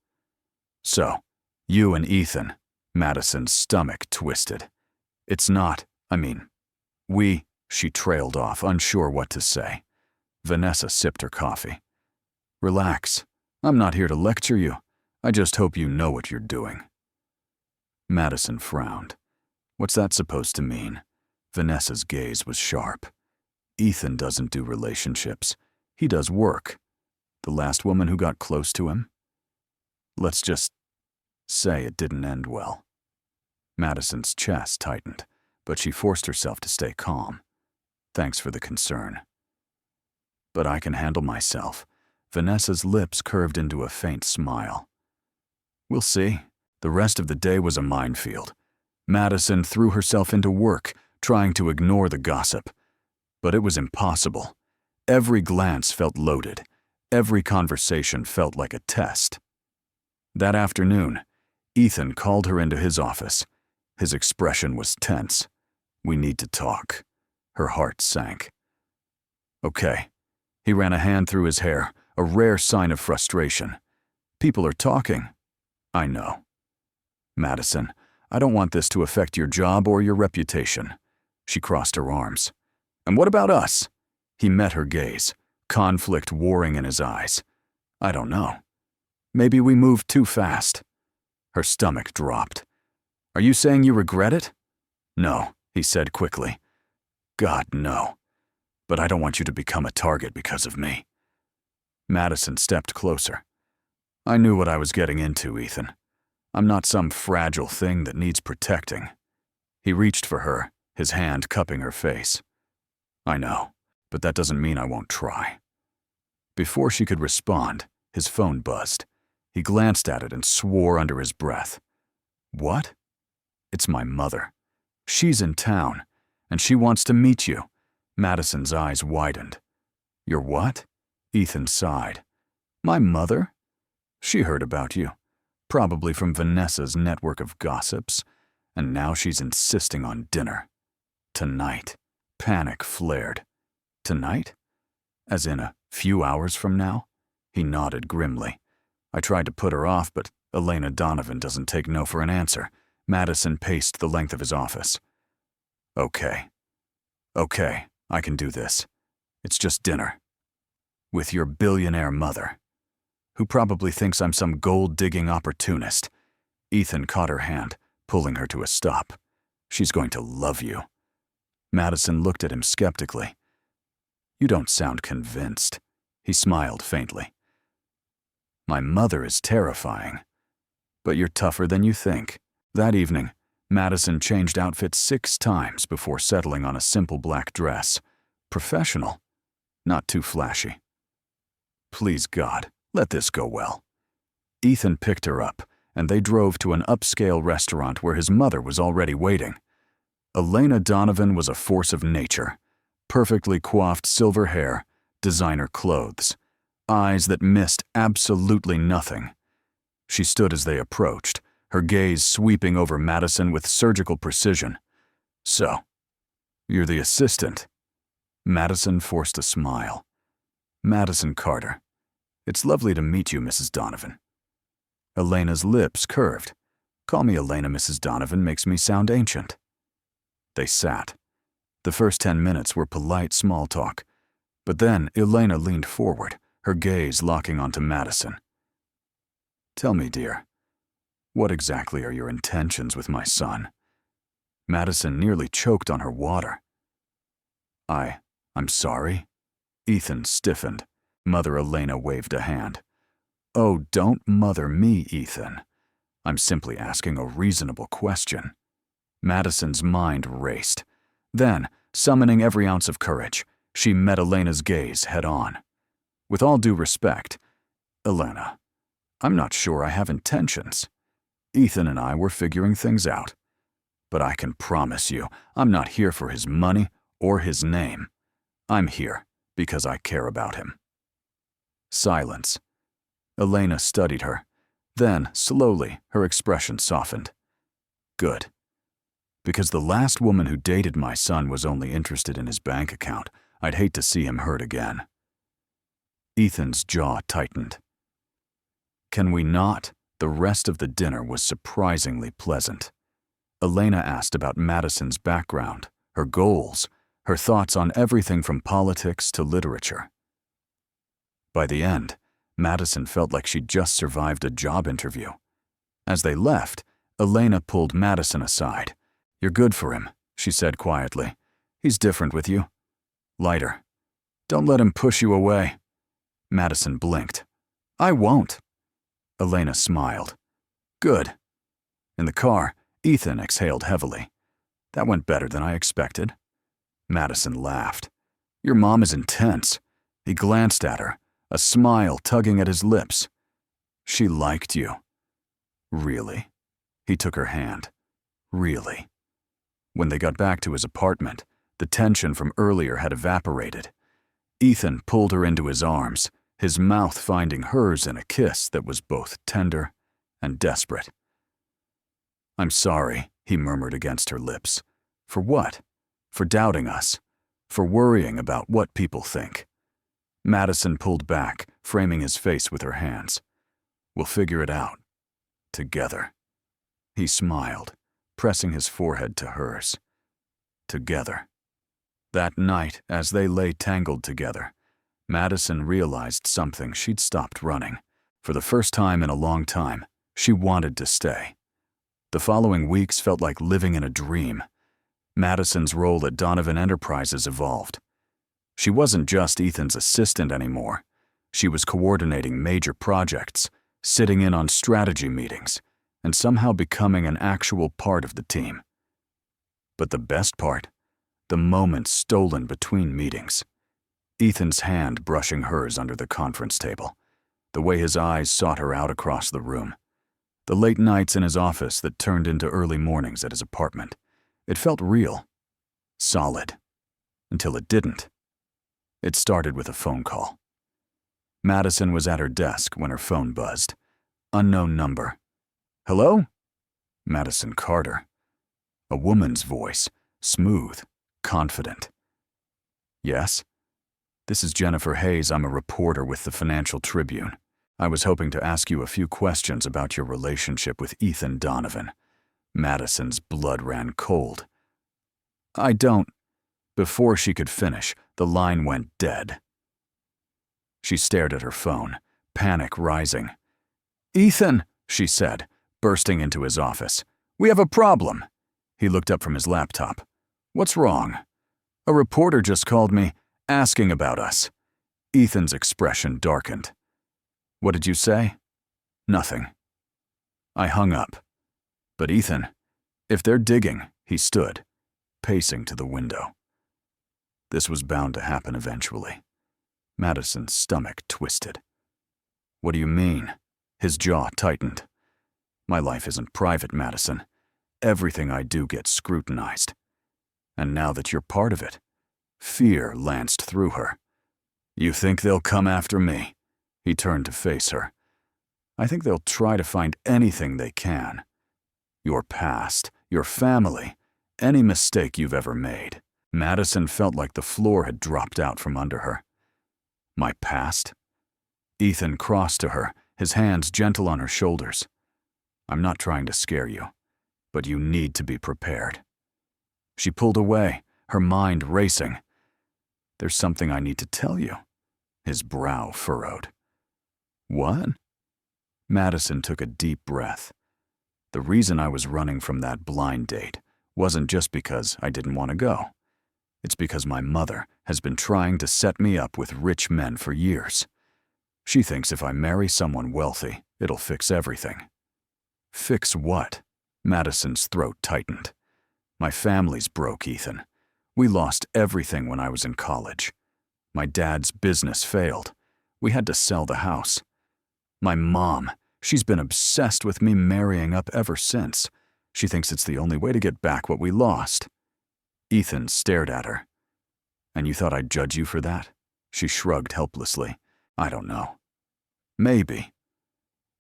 "So, you and Ethan," Madison's stomach twisted. "It's not, we," she trailed off, unsure what to say. Vanessa sipped her coffee. "Relax. I'm not here to lecture you. I just hope you know what you're doing." Madison frowned. What's that supposed to mean? Vanessa's gaze was sharp. Ethan doesn't do relationships. He does work. The last woman who got close to him? Let's just say it didn't end well. Madison's chest tightened, but she forced herself to stay calm. "Thanks for the concern." "But I can handle myself." Vanessa's lips curved into a faint smile. "We'll see." The rest of the day was a minefield. Madison threw herself into work, trying to ignore the gossip. But it was impossible. Every glance felt loaded. Every conversation felt like a test. That afternoon, Ethan called her into his office. His expression was tense. "We need to talk." Her heart sank. "Okay." He ran a hand through his hair, a rare sign of frustration. "People are talking." "I know." "Madison, I don't want this to affect your job or your reputation." She crossed her arms. "And what about us?" He met her gaze, conflict warring in his eyes. "I don't know. Maybe we moved too fast." Her stomach dropped. "Are you saying you regret it?" "No," he said quickly. "God, no. But I don't want you to become a target because of me." Madison stepped closer. "I knew what I was getting into, Ethan. I'm not some fragile thing that needs protecting." He reached for her, his hand cupping her face. "I know, but that doesn't mean I won't try." Before she could respond, his phone buzzed. He glanced at it and swore under his breath. "What?" "It's my mother. She's in town, and she wants to meet you." Madison's eyes widened. "Your what?" Ethan sighed. "My mother? She heard about you. Probably from Vanessa's network of gossips, and now she's insisting on dinner. Tonight." Panic flared. "Tonight? As in a few hours from now?" He nodded grimly. "I tried to put her off, but Elena Donovan doesn't take no for an answer." Madison paced the length of his office. Okay, I can do this. It's just dinner. With your billionaire mother, who probably thinks I'm some gold-digging opportunist." Ethan caught her hand, pulling her to a stop. "She's going to love you." Madison looked at him skeptically. "You don't sound convinced." He smiled faintly. "My mother is terrifying, but you're tougher than you think." That evening, Madison changed outfits 6 times before settling on a simple black dress. Professional, not too flashy. "Please God, let this go well." Ethan picked her up, and they drove to an upscale restaurant where his mother was already waiting. Elena Donovan was a force of nature. Perfectly coiffed silver hair, designer clothes, eyes that missed absolutely nothing. She stood as they approached, her gaze sweeping over Madison with surgical precision. "So, you're the assistant." Madison forced a smile. "Madison Carter. It's lovely to meet you, Mrs. Donovan." Elena's lips curved. "Call me Elena, Mrs. Donovan makes me sound ancient." They sat. The first 10 minutes were polite small talk, but then Elena leaned forward, her gaze locking onto Madison. "Tell me, dear, what exactly are your intentions with my son?" Madison nearly choked on her water. I'm sorry." Ethan stiffened. Mother Elena waved a hand. "Oh, don't mother me, Ethan. I'm simply asking a reasonable question." Madison's mind raced. Then, summoning every ounce of courage, she met Elena's gaze head-on. "With all due respect, Elena, I'm not sure I have intentions. Ethan and I were figuring things out. But I can promise you, I'm not here for his money or his name. I'm here because I care about him." Silence. Elena studied her. Then, slowly, her expression softened. "Good. Because the last woman who dated my son was only interested in his bank account. I'd hate to see him hurt again." Ethan's jaw tightened. "Can we not?" The rest of the dinner was surprisingly pleasant. Elena asked about Madison's background, her goals, her thoughts on everything from politics to literature. By the end, Madison felt like she'd just survived a job interview. As they left, Elena pulled Madison aside. "You're good for him," she said quietly. "He's different with you. Lighter. Don't let him push you away." Madison blinked. "I won't." Elena smiled. "Good." In the car, Ethan exhaled heavily. "That went better than I expected." Madison laughed. "Your mom is intense." He glanced at her, a smile tugging at his lips. "She liked you." "Really?" He took her hand. "Really?" When they got back to his apartment, the tension from earlier had evaporated. Ethan pulled her into his arms, his mouth finding hers in a kiss that was both tender and desperate. "I'm sorry," he murmured against her lips. "For what? For doubting us. For worrying about what people think." Madison pulled back, framing his face with her hands. "We'll figure it out. Together." He smiled, pressing his forehead to hers. Together. That night, as they lay tangled together, Madison realized something she'd stopped running. For the first time in a long time, she wanted to stay. The following weeks felt like living in a dream. Madison's role at Donovan Enterprises evolved. She wasn't just Ethan's assistant anymore. She was coordinating major projects, sitting in on strategy meetings, and somehow becoming an actual part of the team. But the best part? The moments stolen between meetings. Ethan's hand brushing hers under the conference table. The way his eyes sought her out across the room. The late nights in his office that turned into early mornings at his apartment. It felt real. Solid. Until it didn't. It started with a phone call. Madison was at her desk when her phone buzzed. Unknown number. "Hello?" Madison Carter. A woman's voice, smooth, confident. "Yes?" "This is Jennifer Hayes. I'm a reporter with the Financial Tribune. I was hoping to ask you a few questions about your relationship with Ethan Donovan." Madison's blood ran cold. "I don't..." Before she could finish, the line went dead. She stared at her phone, panic rising. "Ethan," she said, bursting into his office. "We have a problem." He looked up from his laptop. "What's wrong?" "A reporter just called me, asking about us." Ethan's expression darkened. "What did you say?" "Nothing." I hung up. "But Ethan, if they're digging," he stood, pacing to the window. This was bound to happen eventually. Madison's stomach twisted. "What do you mean?" His jaw tightened. "My life isn't private, Madison. Everything I do gets scrutinized. And now that you're part of it," fear lanced through her. "You think they'll come after me?" He turned to face her. "I think they'll try to find anything they can. Your past, your family, any mistake you've ever made. Madison felt like the floor had dropped out from under her. My past? Ethan crossed to her, his hands gentle on her shoulders. I'm not trying to scare you, but you need to be prepared. She pulled away, her mind racing. There's something I need to tell you. His brow furrowed. What? Madison took a deep breath. The reason I was running from that blind date wasn't just because I didn't want to go. It's because my mother has been trying to set me up with rich men for years. She thinks if I marry someone wealthy, it'll fix everything. Fix what? Madison's throat tightened. My family's broke, Ethan. We lost everything when I was in college. My dad's business failed. We had to sell the house. My mom, she's been obsessed with me marrying up ever since. She thinks it's the only way to get back what we lost. Ethan stared at her. And you thought I'd judge you for that? She shrugged helplessly. I don't know. Maybe.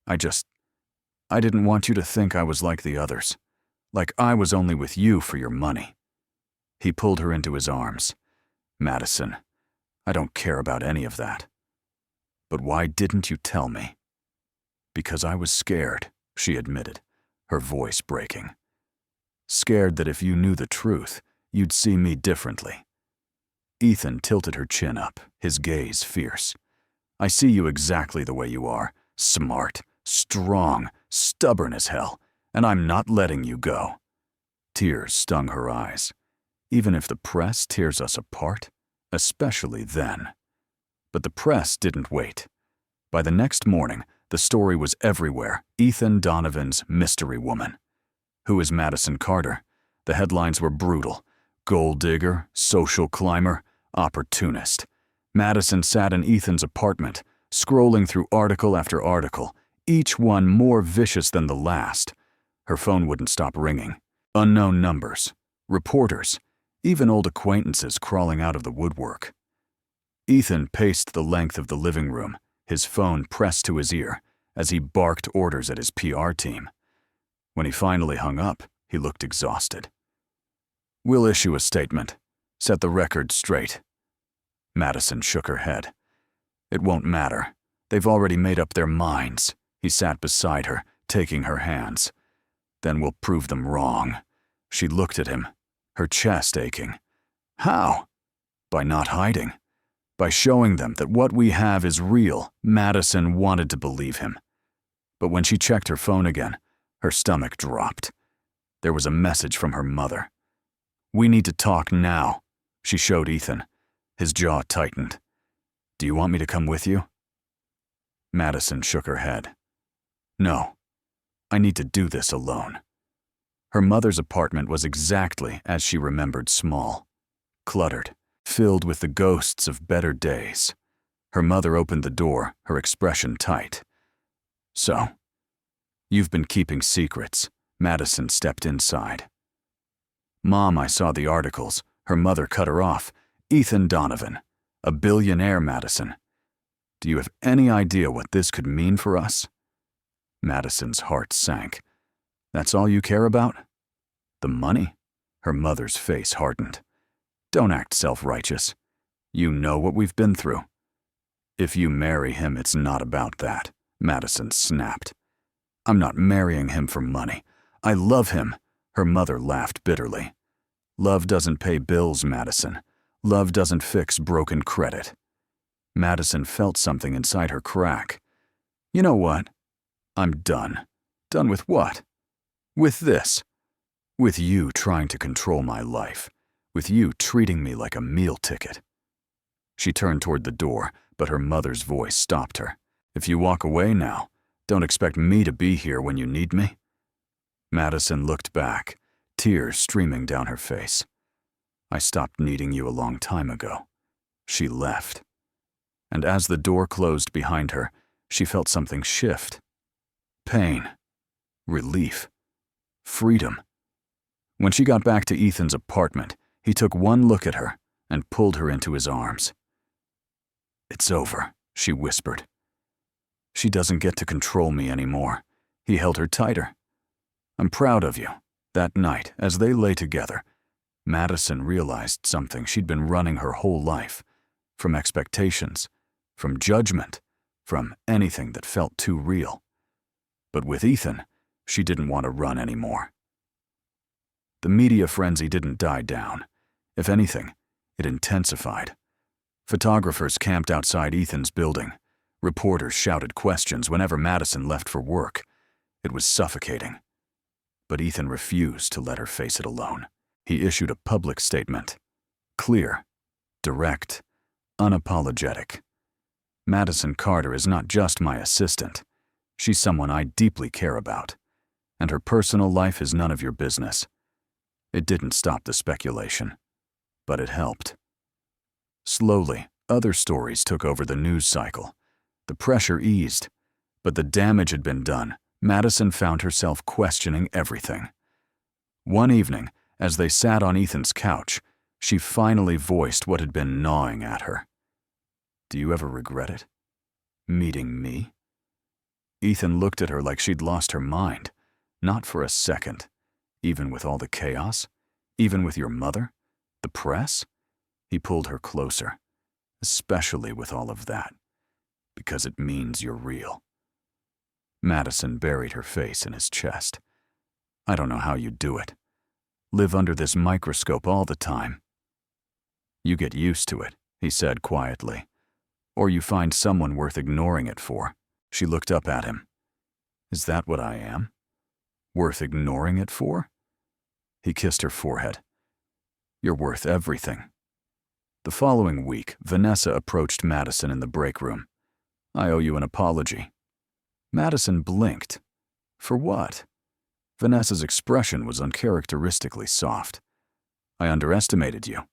I didn't want you to think I was like the others. Like I was only with you for your money. He pulled her into his arms. Madison, I don't care about any of that. But why didn't you tell me? Because I was scared, she admitted, her voice breaking. Scared that if you knew the truth, you'd see me differently. Ethan tilted her chin up, his gaze fierce. I see you exactly the way you are, smart, strong, stubborn as hell, and I'm not letting you go. Tears stung her eyes. Even if the press tears us apart, especially then. But the press didn't wait. By the next morning, the story was everywhere. Ethan Donovan's mystery woman. Who is Madison Carter? The headlines were brutal. Gold digger, social climber, opportunist. Madison sat in Ethan's apartment, scrolling through article after article, each one more vicious than the last. Her phone wouldn't stop ringing. Unknown numbers, reporters, even old acquaintances crawling out of the woodwork. Ethan paced the length of the living room, his phone pressed to his ear, as he barked orders at his PR team. When he finally hung up, he looked exhausted. We'll issue a statement. Set the record straight. Madison shook her head. It won't matter. They've already made up their minds. He sat beside her, taking her hands. Then we'll prove them wrong. She looked at him, her chest aching. How? By not hiding. By showing them that what we have is real. Madison wanted to believe him. But when she checked her phone again, her stomach dropped. There was a message from her mother. We need to talk now, she showed Ethan. His jaw tightened. Do you want me to come with you? Madison shook her head. No, I need to do this alone. Her mother's apartment was exactly as she remembered, small, cluttered, filled with the ghosts of better days. Her mother opened the door, her expression tight. So, you've been keeping secrets. Madison stepped inside. Mom, I saw the articles. Her mother cut her off. Ethan Donovan, a billionaire, Madison. Do you have any idea what this could mean for us? Madison's heart sank. That's all you care about? The money? Her mother's face hardened. Don't act self-righteous. You know what we've been through. If you marry him, it's not about that, Madison snapped. I'm not marrying him for money. I love him. Her mother laughed bitterly. Love doesn't pay bills, Madison. Love doesn't fix broken credit. Madison felt something inside her crack. You know what? I'm done. Done with what? With this. With you trying to control my life. With you treating me like a meal ticket. She turned toward the door, but her mother's voice stopped her. If you walk away now, don't expect me to be here when you need me. Madison looked back, tears streaming down her face. I stopped needing you a long time ago. She left. And as the door closed behind her, she felt something shift. Pain. Relief. Freedom. When she got back to Ethan's apartment, he took one look at her and pulled her into his arms. It's over, she whispered. She doesn't get to control me anymore. He held her tighter. I'm proud of you." That night, as they lay together, Madison realized something she'd been running her whole life. From expectations, from judgment, from anything that felt too real. But with Ethan, she didn't want to run anymore. The media frenzy didn't die down. If anything, it intensified. Photographers camped outside Ethan's building. Reporters shouted questions whenever Madison left for work. It was suffocating. But Ethan refused to let her face it alone. He issued a public statement. Clear, direct, unapologetic. Madison Carter is not just my assistant. She's someone I deeply care about. And her personal life is none of your business. It didn't stop the speculation, but it helped. Slowly, other stories took over the news cycle. The pressure eased, but the damage had been done. Madison found herself questioning everything. One evening, as they sat on Ethan's couch, she finally voiced what had been gnawing at her. "Do you ever regret it? Meeting me?" Ethan looked at her like she'd lost her mind. Not for a second. Even with all the chaos? Even with your mother? The press? He pulled her closer. Especially with all of that. Because it means you're real. Madison buried her face in his chest. "I don't know how you do it. Live under this microscope all the time." "You get used to it," he said quietly. "Or you find someone worth ignoring it for." She looked up at him. "Is that what I am? Worth ignoring it for?" He kissed her forehead. "You're worth everything." The following week, Vanessa approached Madison in the break room. "I owe you an apology." Madison blinked. For what? Vanessa's expression was uncharacteristically soft. "I underestimated you.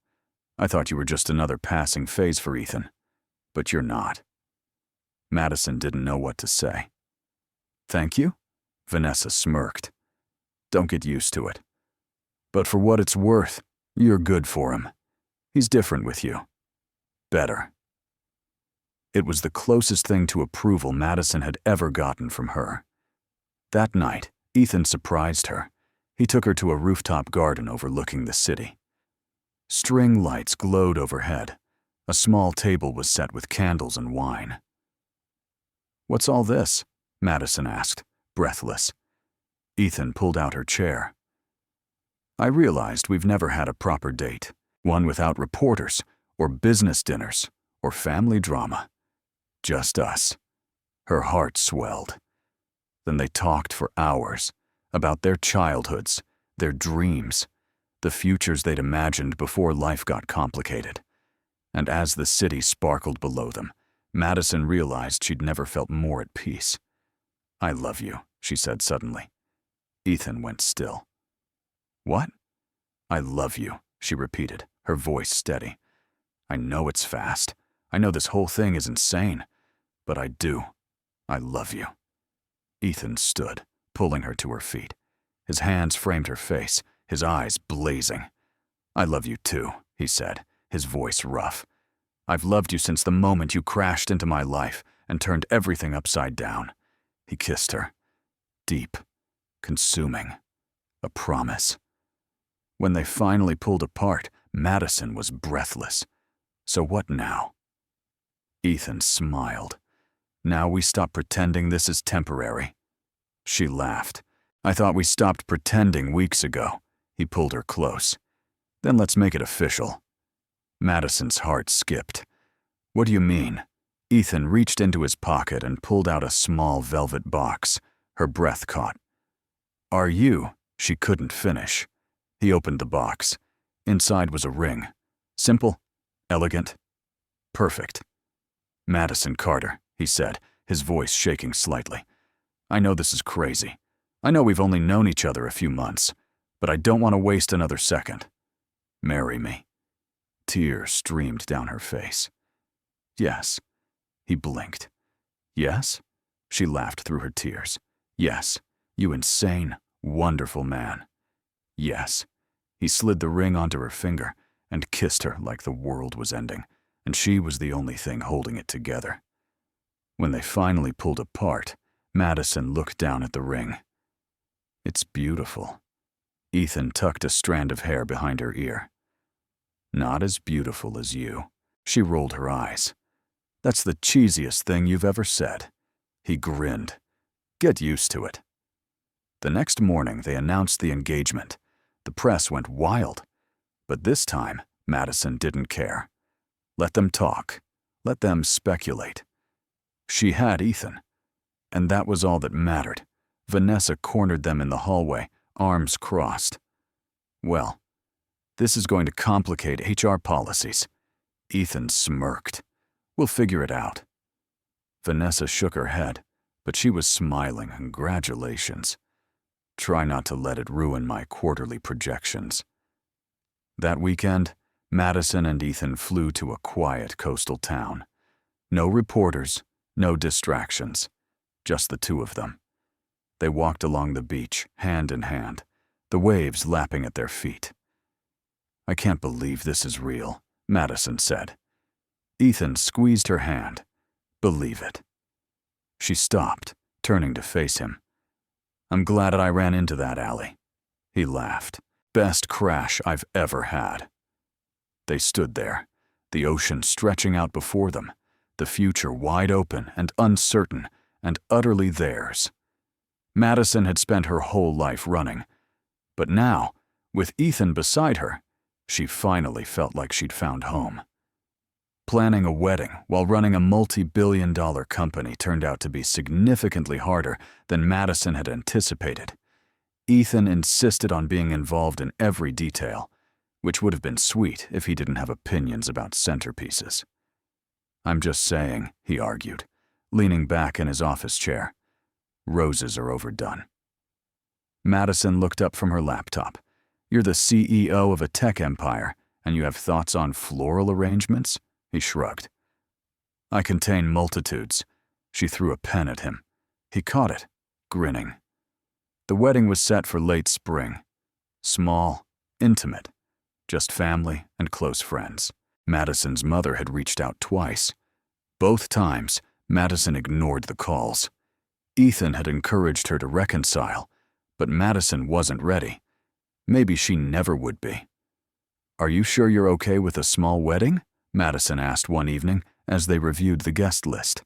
I thought you were just another passing phase for Ethan. But you're not." Madison didn't know what to say. "Thank you?" Vanessa smirked. "Don't get used to it. But for what it's worth, you're good for him. He's different with you. Better." It was the closest thing to approval Madison had ever gotten from her. That night, Ethan surprised her. He took her to a rooftop garden overlooking the city. String lights glowed overhead. A small table was set with candles and wine. "What's all this?" Madison asked, breathless. Ethan pulled out her chair. "I realized we've never had a proper date, one without reporters, or business dinners, or family drama. Just us." Her heart swelled. Then they talked for hours about their childhoods, their dreams, the futures they'd imagined before life got complicated. And as the city sparkled below them, Madison realized she'd never felt more at peace. "I love you," she said suddenly. Ethan went still. "What?" "I love you," she repeated, her voice steady. "I know it's fast. I know this whole thing is insane. But I do. I love you." Ethan stood, pulling her to her feet. His hands framed her face, his eyes blazing. "I love you too," he said, his voice rough. "I've loved you since the moment you crashed into my life and turned everything upside down." He kissed her. Deep, consuming, a promise. When they finally pulled apart, Madison was breathless. "So what now?" Ethan smiled. "Now we stop pretending this is temporary." She laughed. "I thought we stopped pretending weeks ago." He pulled her close. "Then let's make it official." Madison's heart skipped. "What do you mean?" Ethan reached into his pocket and pulled out a small velvet box. Her breath caught. "Are you?" She couldn't finish. He opened the box. Inside was a ring. Simple, elegant, perfect. "Madison Carter," he said, his voice shaking slightly. "I know this is crazy. I know we've only known each other a few months, but I don't want to waste another second. Marry me." Tears streamed down her face. "Yes." He blinked. "Yes?" She laughed through her tears. "Yes, you insane, wonderful man. Yes." He slid the ring onto her finger and kissed her like the world was ending, and she was the only thing holding it together. When they finally pulled apart, Madison looked down at the ring. It's beautiful. Ethan tucked a strand of hair behind her ear. Not as beautiful as you. She rolled her eyes. That's the cheesiest thing you've ever said. He grinned. Get used to it. The next morning, they announced the engagement. The press went wild. But this time, Madison didn't care. Let them talk. Let them speculate. She had Ethan. And that was all that mattered. Vanessa cornered them in the hallway, arms crossed. Well, this is going to complicate HR policies. Ethan smirked. We'll figure it out. Vanessa shook her head, but she was smiling. Congratulations. Try not to let it ruin my quarterly projections. That weekend, Madison and Ethan flew to a quiet coastal town. No reporters, no distractions, just the two of them. They walked along the beach, hand in hand, the waves lapping at their feet. I can't believe this is real, Madison said. Ethan squeezed her hand. Believe it. She stopped, turning to face him. I'm glad I ran into that alley. He laughed. Best crash I've ever had. They stood there, the ocean stretching out before them, the future wide open and uncertain and utterly theirs. Madison had spent her whole life running, but now, with Ethan beside her, she finally felt like she'd found home. Planning a wedding while running a multi-billion-dollar company turned out to be significantly harder than Madison had anticipated. Ethan insisted on being involved in every detail, which would have been sweet if he didn't have opinions about centerpieces. I'm just saying, he argued, leaning back in his office chair. Roses are overdone. Madison looked up from her laptop. You're the CEO of a tech empire, and you have thoughts on floral arrangements? He shrugged. I contain multitudes. She threw a pen at him. He caught it, grinning. The wedding was set for late spring. Small, intimate, just family and close friends. Madison's mother had reached out twice. Both times, Madison ignored the calls. Ethan had encouraged her to reconcile, but Madison wasn't ready. Maybe she never would be. Are you sure you're okay with a small wedding? Madison asked one evening as they reviewed the guest list.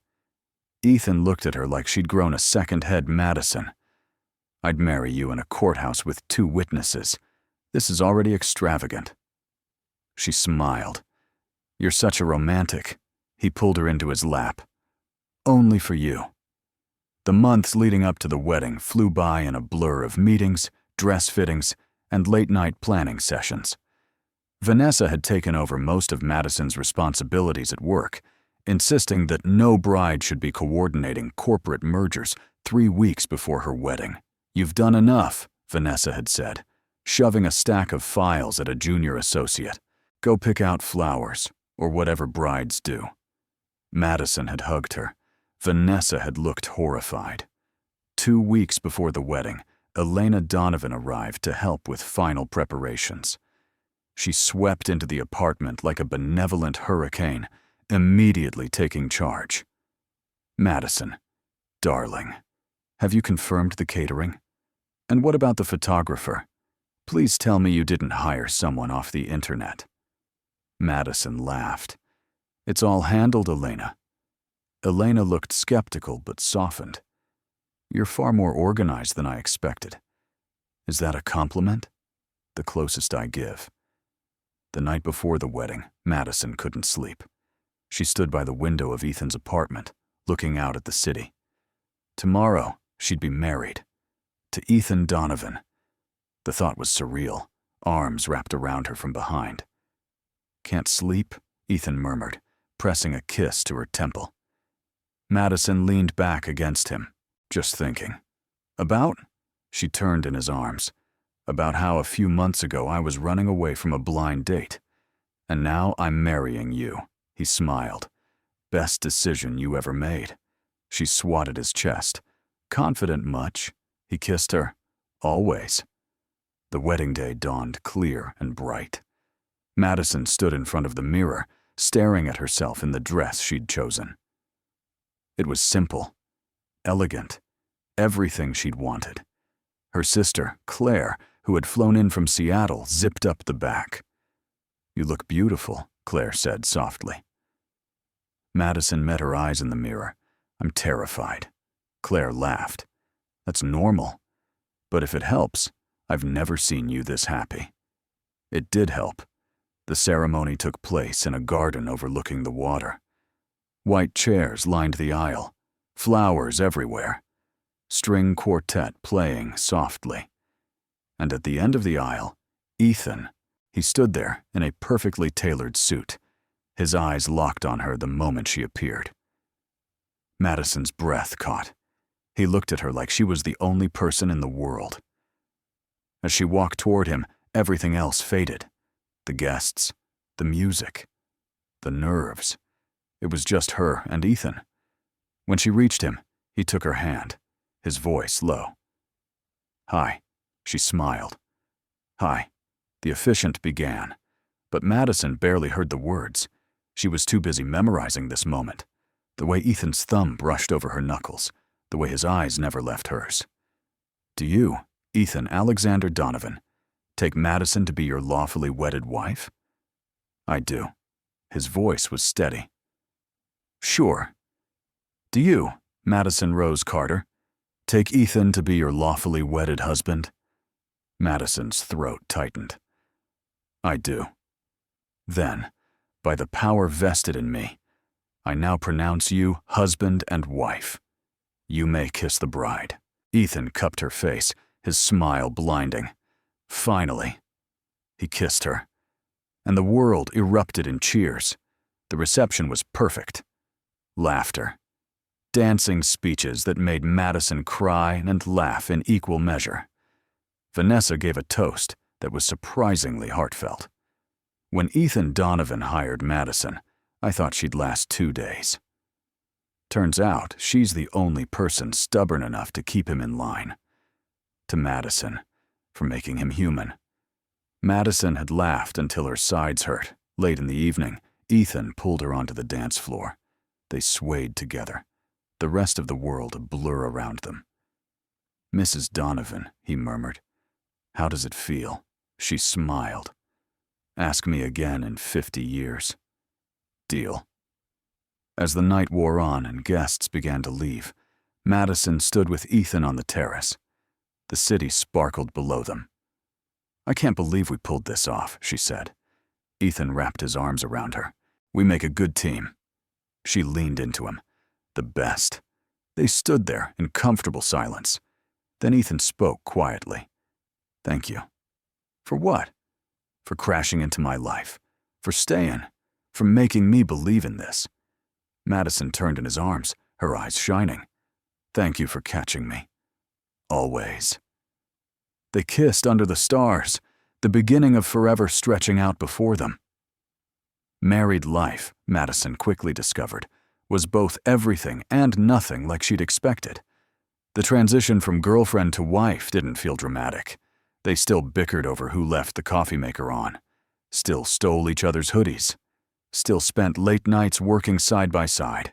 Ethan looked at her like she'd grown a second head. Madison. I'd marry you in a courthouse with 2 witnesses. This is already extravagant. She smiled. You're such a romantic. He pulled her into his lap. Only for you. The months leading up to the wedding flew by in a blur of meetings, dress fittings, and late-night planning sessions. Vanessa had taken over most of Madison's responsibilities at work, insisting that no bride should be coordinating corporate mergers 3 weeks before her wedding. You've done enough, Vanessa had said, shoving a stack of files at a junior associate. Go pick out flowers, or whatever brides do. Madison had hugged her. Vanessa had looked horrified. 2 weeks before the wedding, Elena Donovan arrived to help with final preparations. She swept into the apartment like a benevolent hurricane, immediately taking charge. Madison, darling, have you confirmed the catering? And what about the photographer? Please tell me you didn't hire someone off the internet. Madison laughed. It's all handled, Elena. Elena looked skeptical but softened. You're far more organized than I expected. Is that a compliment? The closest I give. The night before the wedding, Madison couldn't sleep. She stood by the window of Ethan's apartment, looking out at the city. Tomorrow, she'd be married. To Ethan Donovan. The thought was surreal, arms wrapped around her from behind. Can't sleep? Ethan murmured, pressing a kiss to her temple. Madison leaned back against him, just thinking. About? She turned in his arms. About how a few months ago I was running away from a blind date. And now I'm marrying you. He smiled. Best decision you ever made. She swatted his chest. Confident much? He kissed her. Always. The wedding day dawned clear and bright. Madison stood in front of the mirror, staring at herself in the dress she'd chosen. It was simple, elegant, everything she'd wanted. Her sister, Claire, who had flown in from Seattle, zipped up the back. "You look beautiful," Claire said softly. Madison met her eyes in the mirror. "I'm terrified." Claire laughed. "That's normal. But if it helps, I've never seen you this happy." It did help. The ceremony took place in a garden overlooking the water. White chairs lined the aisle, flowers everywhere, string quartet playing softly. And at the end of the aisle, Ethan. He stood there in a perfectly tailored suit, his eyes locked on her the moment she appeared. Madison's breath caught. He looked at her like she was the only person in the world. As she walked toward him, everything else faded. The guests, the music, the nerves. It was just her and Ethan. When she reached him, he took her hand, his voice low. "Hi," she smiled. "Hi." The officiant began, but Madison barely heard the words. She was too busy memorizing this moment, the way Ethan's thumb brushed over her knuckles, the way his eyes never left hers. "Do you, Ethan Alexander Donovan, take Madison to be your lawfully wedded wife?" "I do." His voice was steady. "Sure. Do you, Madison Rose Carter, take Ethan to be your lawfully wedded husband?" Madison's throat tightened. "I do." "Then, by the power vested in me, I now pronounce you husband and wife. You may kiss the bride." Ethan cupped her face, his smile blinding. Finally. He kissed her, and the world erupted in cheers. The reception was perfect. Laughter. Dancing speeches that made Madison cry and laugh in equal measure. Vanessa gave a toast that was surprisingly heartfelt. When Ethan Donovan hired Madison, I thought she'd last 2 days. Turns out she's the only person stubborn enough to keep him in line. To Madison, for making him human. Madison had laughed until her sides hurt. Late in the evening, Ethan pulled her onto the dance floor. They swayed together, the rest of the world a blur around them. "Mrs. Donovan," he murmured. "How does it feel?" She smiled. "Ask me again in 50 years. Deal." As the night wore on and guests began to leave, Madison stood with Ethan on the terrace. The city sparkled below them. "I can't believe we pulled this off," she said. Ethan wrapped his arms around her. "We make a good team." She leaned into him. The best. They stood there in comfortable silence. Then Ethan spoke quietly. "Thank you." "For what?" "For crashing into my life. For staying. For making me believe in this." Madison turned in his arms, her eyes shining. "Thank you for catching me. Always." They kissed under the stars, the beginning of forever stretching out before them. Married life, Madison quickly discovered, was both everything and nothing like she'd expected. The transition from girlfriend to wife didn't feel dramatic. They still bickered over who left the coffee maker on, still stole each other's hoodies, still spent late nights working side by side.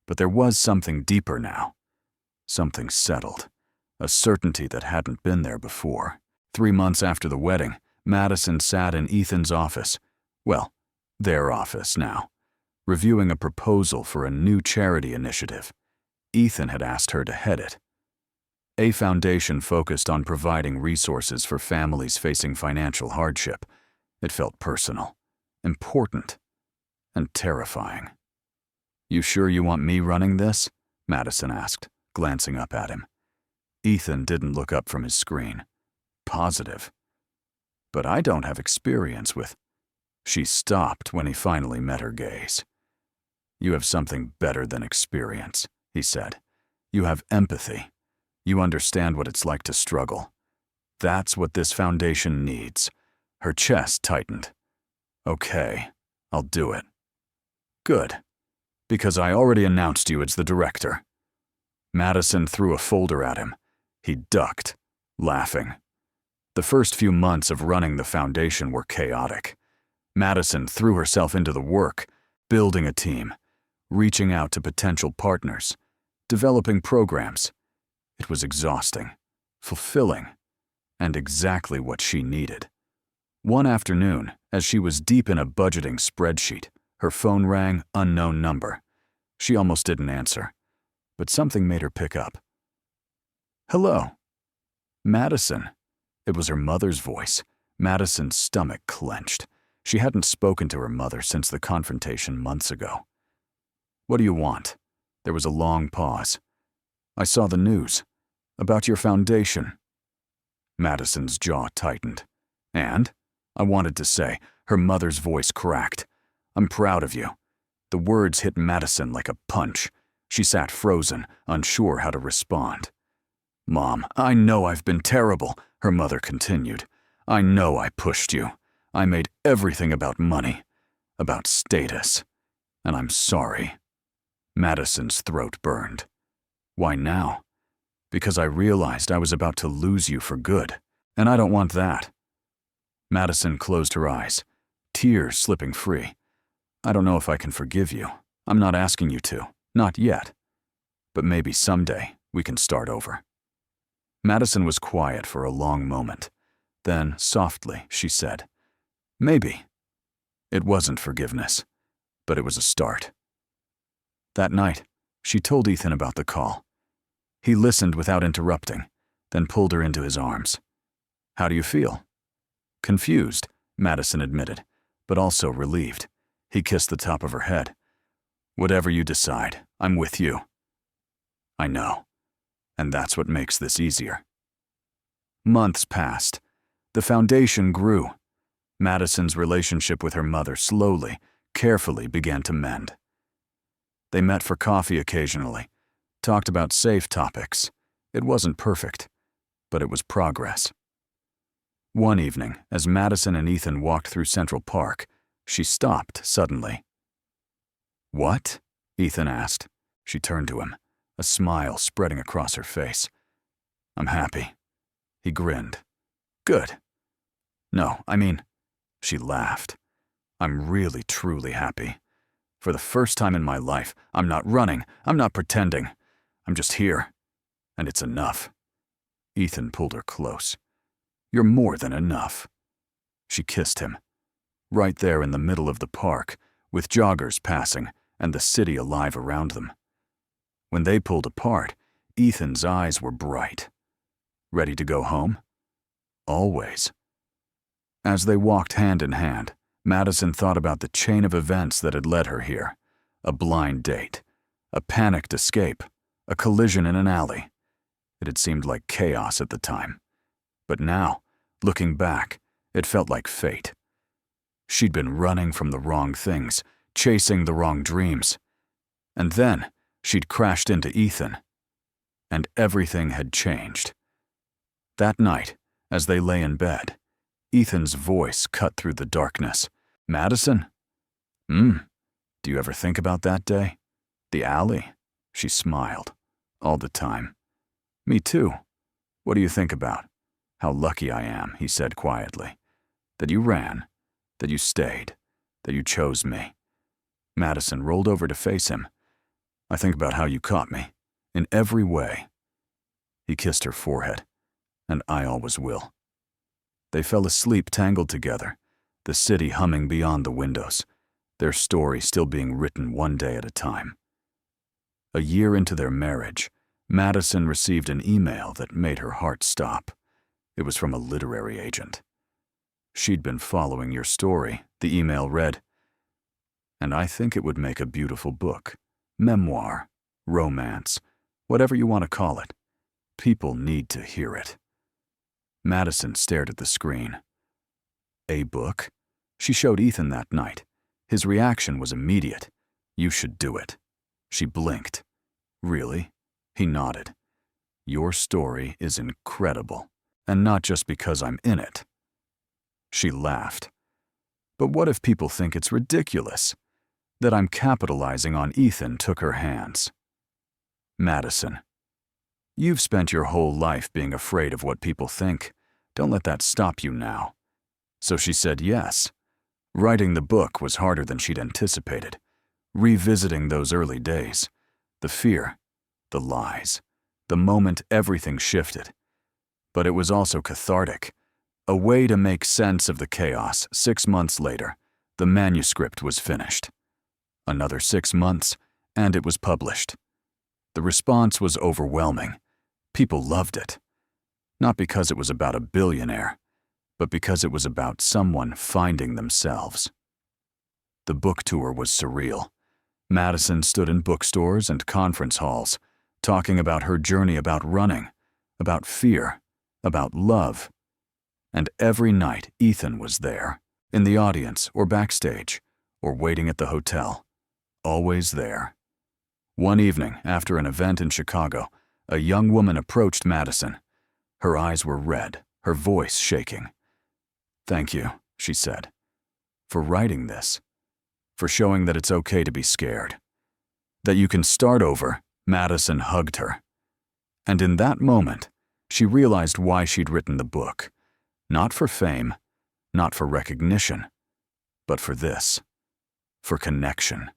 But there was something deeper now, something settled, a certainty that hadn't been there before. 3 months after the wedding, Madison sat in Ethan's office, well, their office now, reviewing a proposal for a new charity initiative. Ethan had asked her to head it. A foundation focused on providing resources for families facing financial hardship. It felt personal, important, and terrifying. "You sure you want me running this?" Madison asked, glancing up at him. Ethan didn't look up from his screen. "Positive. But I don't have experience with..." She stopped when he finally met her gaze. "You have something better than experience," he said. "You have empathy. You understand what it's like to struggle. That's what this foundation needs." Her chest tightened. "Okay, I'll do it." "Good. Because I already announced you as the director." Madison threw a folder at him. He ducked, laughing. The first few months of running the foundation were chaotic. Madison threw herself into the work, building a team, reaching out to potential partners, developing programs. It was exhausting, fulfilling, and exactly what she needed. One afternoon, as she was deep in a budgeting spreadsheet, her phone rang, unknown number. She almost didn't answer, but something made her pick up. "Hello." "Madison." It was her mother's voice. Madison's stomach clenched. She hadn't spoken to her mother since the confrontation months ago. "What do you want?" There was a long pause. "I saw the news. About your foundation." Madison's jaw tightened. "And?" I wanted to say. Her mother's voice cracked. "I'm proud of you." The words hit Madison like a punch. She sat frozen, unsure how to respond. "Mom, I know I've been terrible," her mother continued. "I know I pushed you. I made everything about money, about status. And I'm sorry." Madison's throat burned. "Why now?" "Because I realized I was about to lose you for good, and I don't want that." Madison closed her eyes, tears slipping free. "I don't know if I can forgive you. I'm not asking you to, not yet. But maybe someday we can start over." Madison was quiet for a long moment. Then, softly, she said, "Maybe." It wasn't forgiveness, but it was a start. That night, she told Ethan about the call. He listened without interrupting, then pulled her into his arms. "How do you feel?" "Confused," Madison admitted, but also relieved. He kissed the top of her head. "Whatever you decide, I'm with you." "I know. And that's what makes this easier." Months passed. The foundation grew. Madison's relationship with her mother slowly, carefully began to mend. They met for coffee occasionally, talked about safe topics. It wasn't perfect, but it was progress. One evening, as Madison and Ethan walked through Central Park, she stopped suddenly. "What?" Ethan asked. She turned to him, a smile spreading across her face. "I'm happy." He grinned. "Good." "No, I mean," she laughed. "I'm really, truly happy. For the first time in my life, I'm not running, I'm not pretending. I'm just here. And it's enough." Ethan pulled her close. "You're more than enough." She kissed him. Right there in the middle of the park, with joggers passing and the city alive around them. When they pulled apart, Ethan's eyes were bright. Ready to go home? Always. As they walked hand in hand, Madison thought about the chain of events that had led her here. A blind date, a panicked escape, a collision in an alley. It had seemed like chaos at the time. But now, looking back, it felt like fate. She'd been running from the wrong things, chasing the wrong dreams. And then, she'd crashed into Ethan. And everything had changed. That night, as they lay in bed, Ethan's voice cut through the darkness. "Madison? Do you ever think about that day? The alley?" She smiled. "All the time." "Me too. What do you think about?" "How lucky I am," he said quietly. "That you ran, that you stayed, that you chose me." Madison rolled over to face him. "I think about how you caught me, in every way." He kissed her forehead. "And I always will." They fell asleep tangled together, the city humming beyond the windows, their story still being written one day at a time. A year into their marriage, Madison received an email that made her heart stop. It was from a literary agent. "She'd been following your story," the email read. "And I think it would make a beautiful book. Memoir, romance, whatever you want to call it. People need to hear it." Madison stared at the screen. "A book?" She showed Ethan that night. His reaction was immediate. "You should do it." She blinked. "Really?" He nodded. "Your story is incredible, and not just because I'm in it." She laughed. "But what if people think it's ridiculous? That I'm capitalizing on Ethan?" Took her hands. "Madison, you've spent your whole life being afraid of what people think. Don't let that stop you now." So she said yes. Writing the book was harder than she'd anticipated. Revisiting those early days, the fear, the lies, the moment everything shifted. But it was also cathartic, a way to make sense of the chaos. 6 months later, the manuscript was finished. Another 6 months, and it was published. The response was overwhelming. People loved it. Not because it was about a billionaire, but because it was about someone finding themselves. The book tour was surreal. Madison stood in bookstores and conference halls, talking about her journey, about running, about fear, about love. And every night, Ethan was there, in the audience or backstage, or waiting at the hotel. Always there. One evening, after an event in Chicago, a young woman approached Madison. Her eyes were red, her voice shaking. "Thank you," she said, "for writing this, for showing that it's okay to be scared, that you can start over." Madison hugged her. And in that moment, she realized why she'd written the book. Not for fame, not for recognition, but for this, for connection.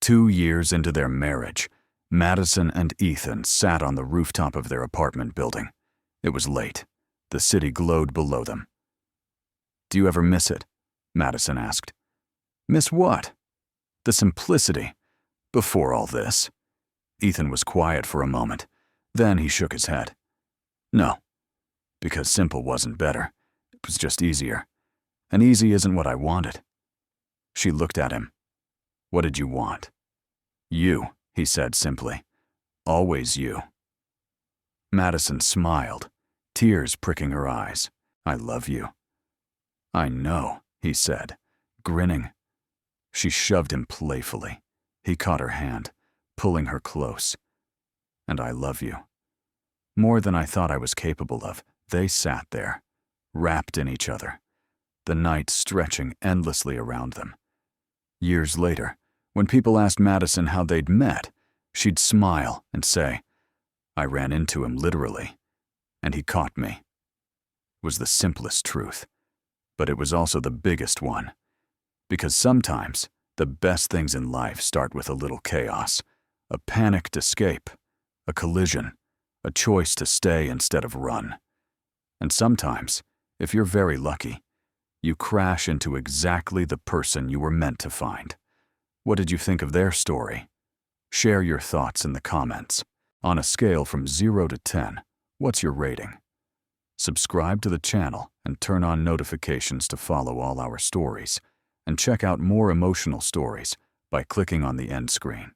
2 years into their marriage, Madison and Ethan sat on the rooftop of their apartment building. It was late. The city glowed below them. "Do you ever miss it?" Madison asked. "Miss what?" "The simplicity. Before all this." Ethan was quiet for a moment. Then he shook his head. "No, because simple wasn't better. It was just easier. And easy isn't what I wanted." She looked at him. "What did you want?" "You," he said simply. "Always you." Madison smiled, tears pricking her eyes. "I love you." "I know," he said, grinning. She shoved him playfully. He caught her hand, pulling her close. "And I love you." More than I thought I was capable of. They sat there, wrapped in each other, the night stretching endlessly around them. Years later, when people asked Madison how they'd met, she'd smile and say, "I ran into him literally, and he caught me." It was the simplest truth, but it was also the biggest one. Because sometimes, the best things in life start with a little chaos, a panicked escape, a collision, a choice to stay instead of run. And sometimes, if you're very lucky, you crash into exactly the person you were meant to find. What did you think of their story? Share your thoughts in the comments. On a scale from 0 to 10, what's your rating? Subscribe to the channel and turn on notifications to follow all our stories. And check out more emotional stories by clicking on the end screen.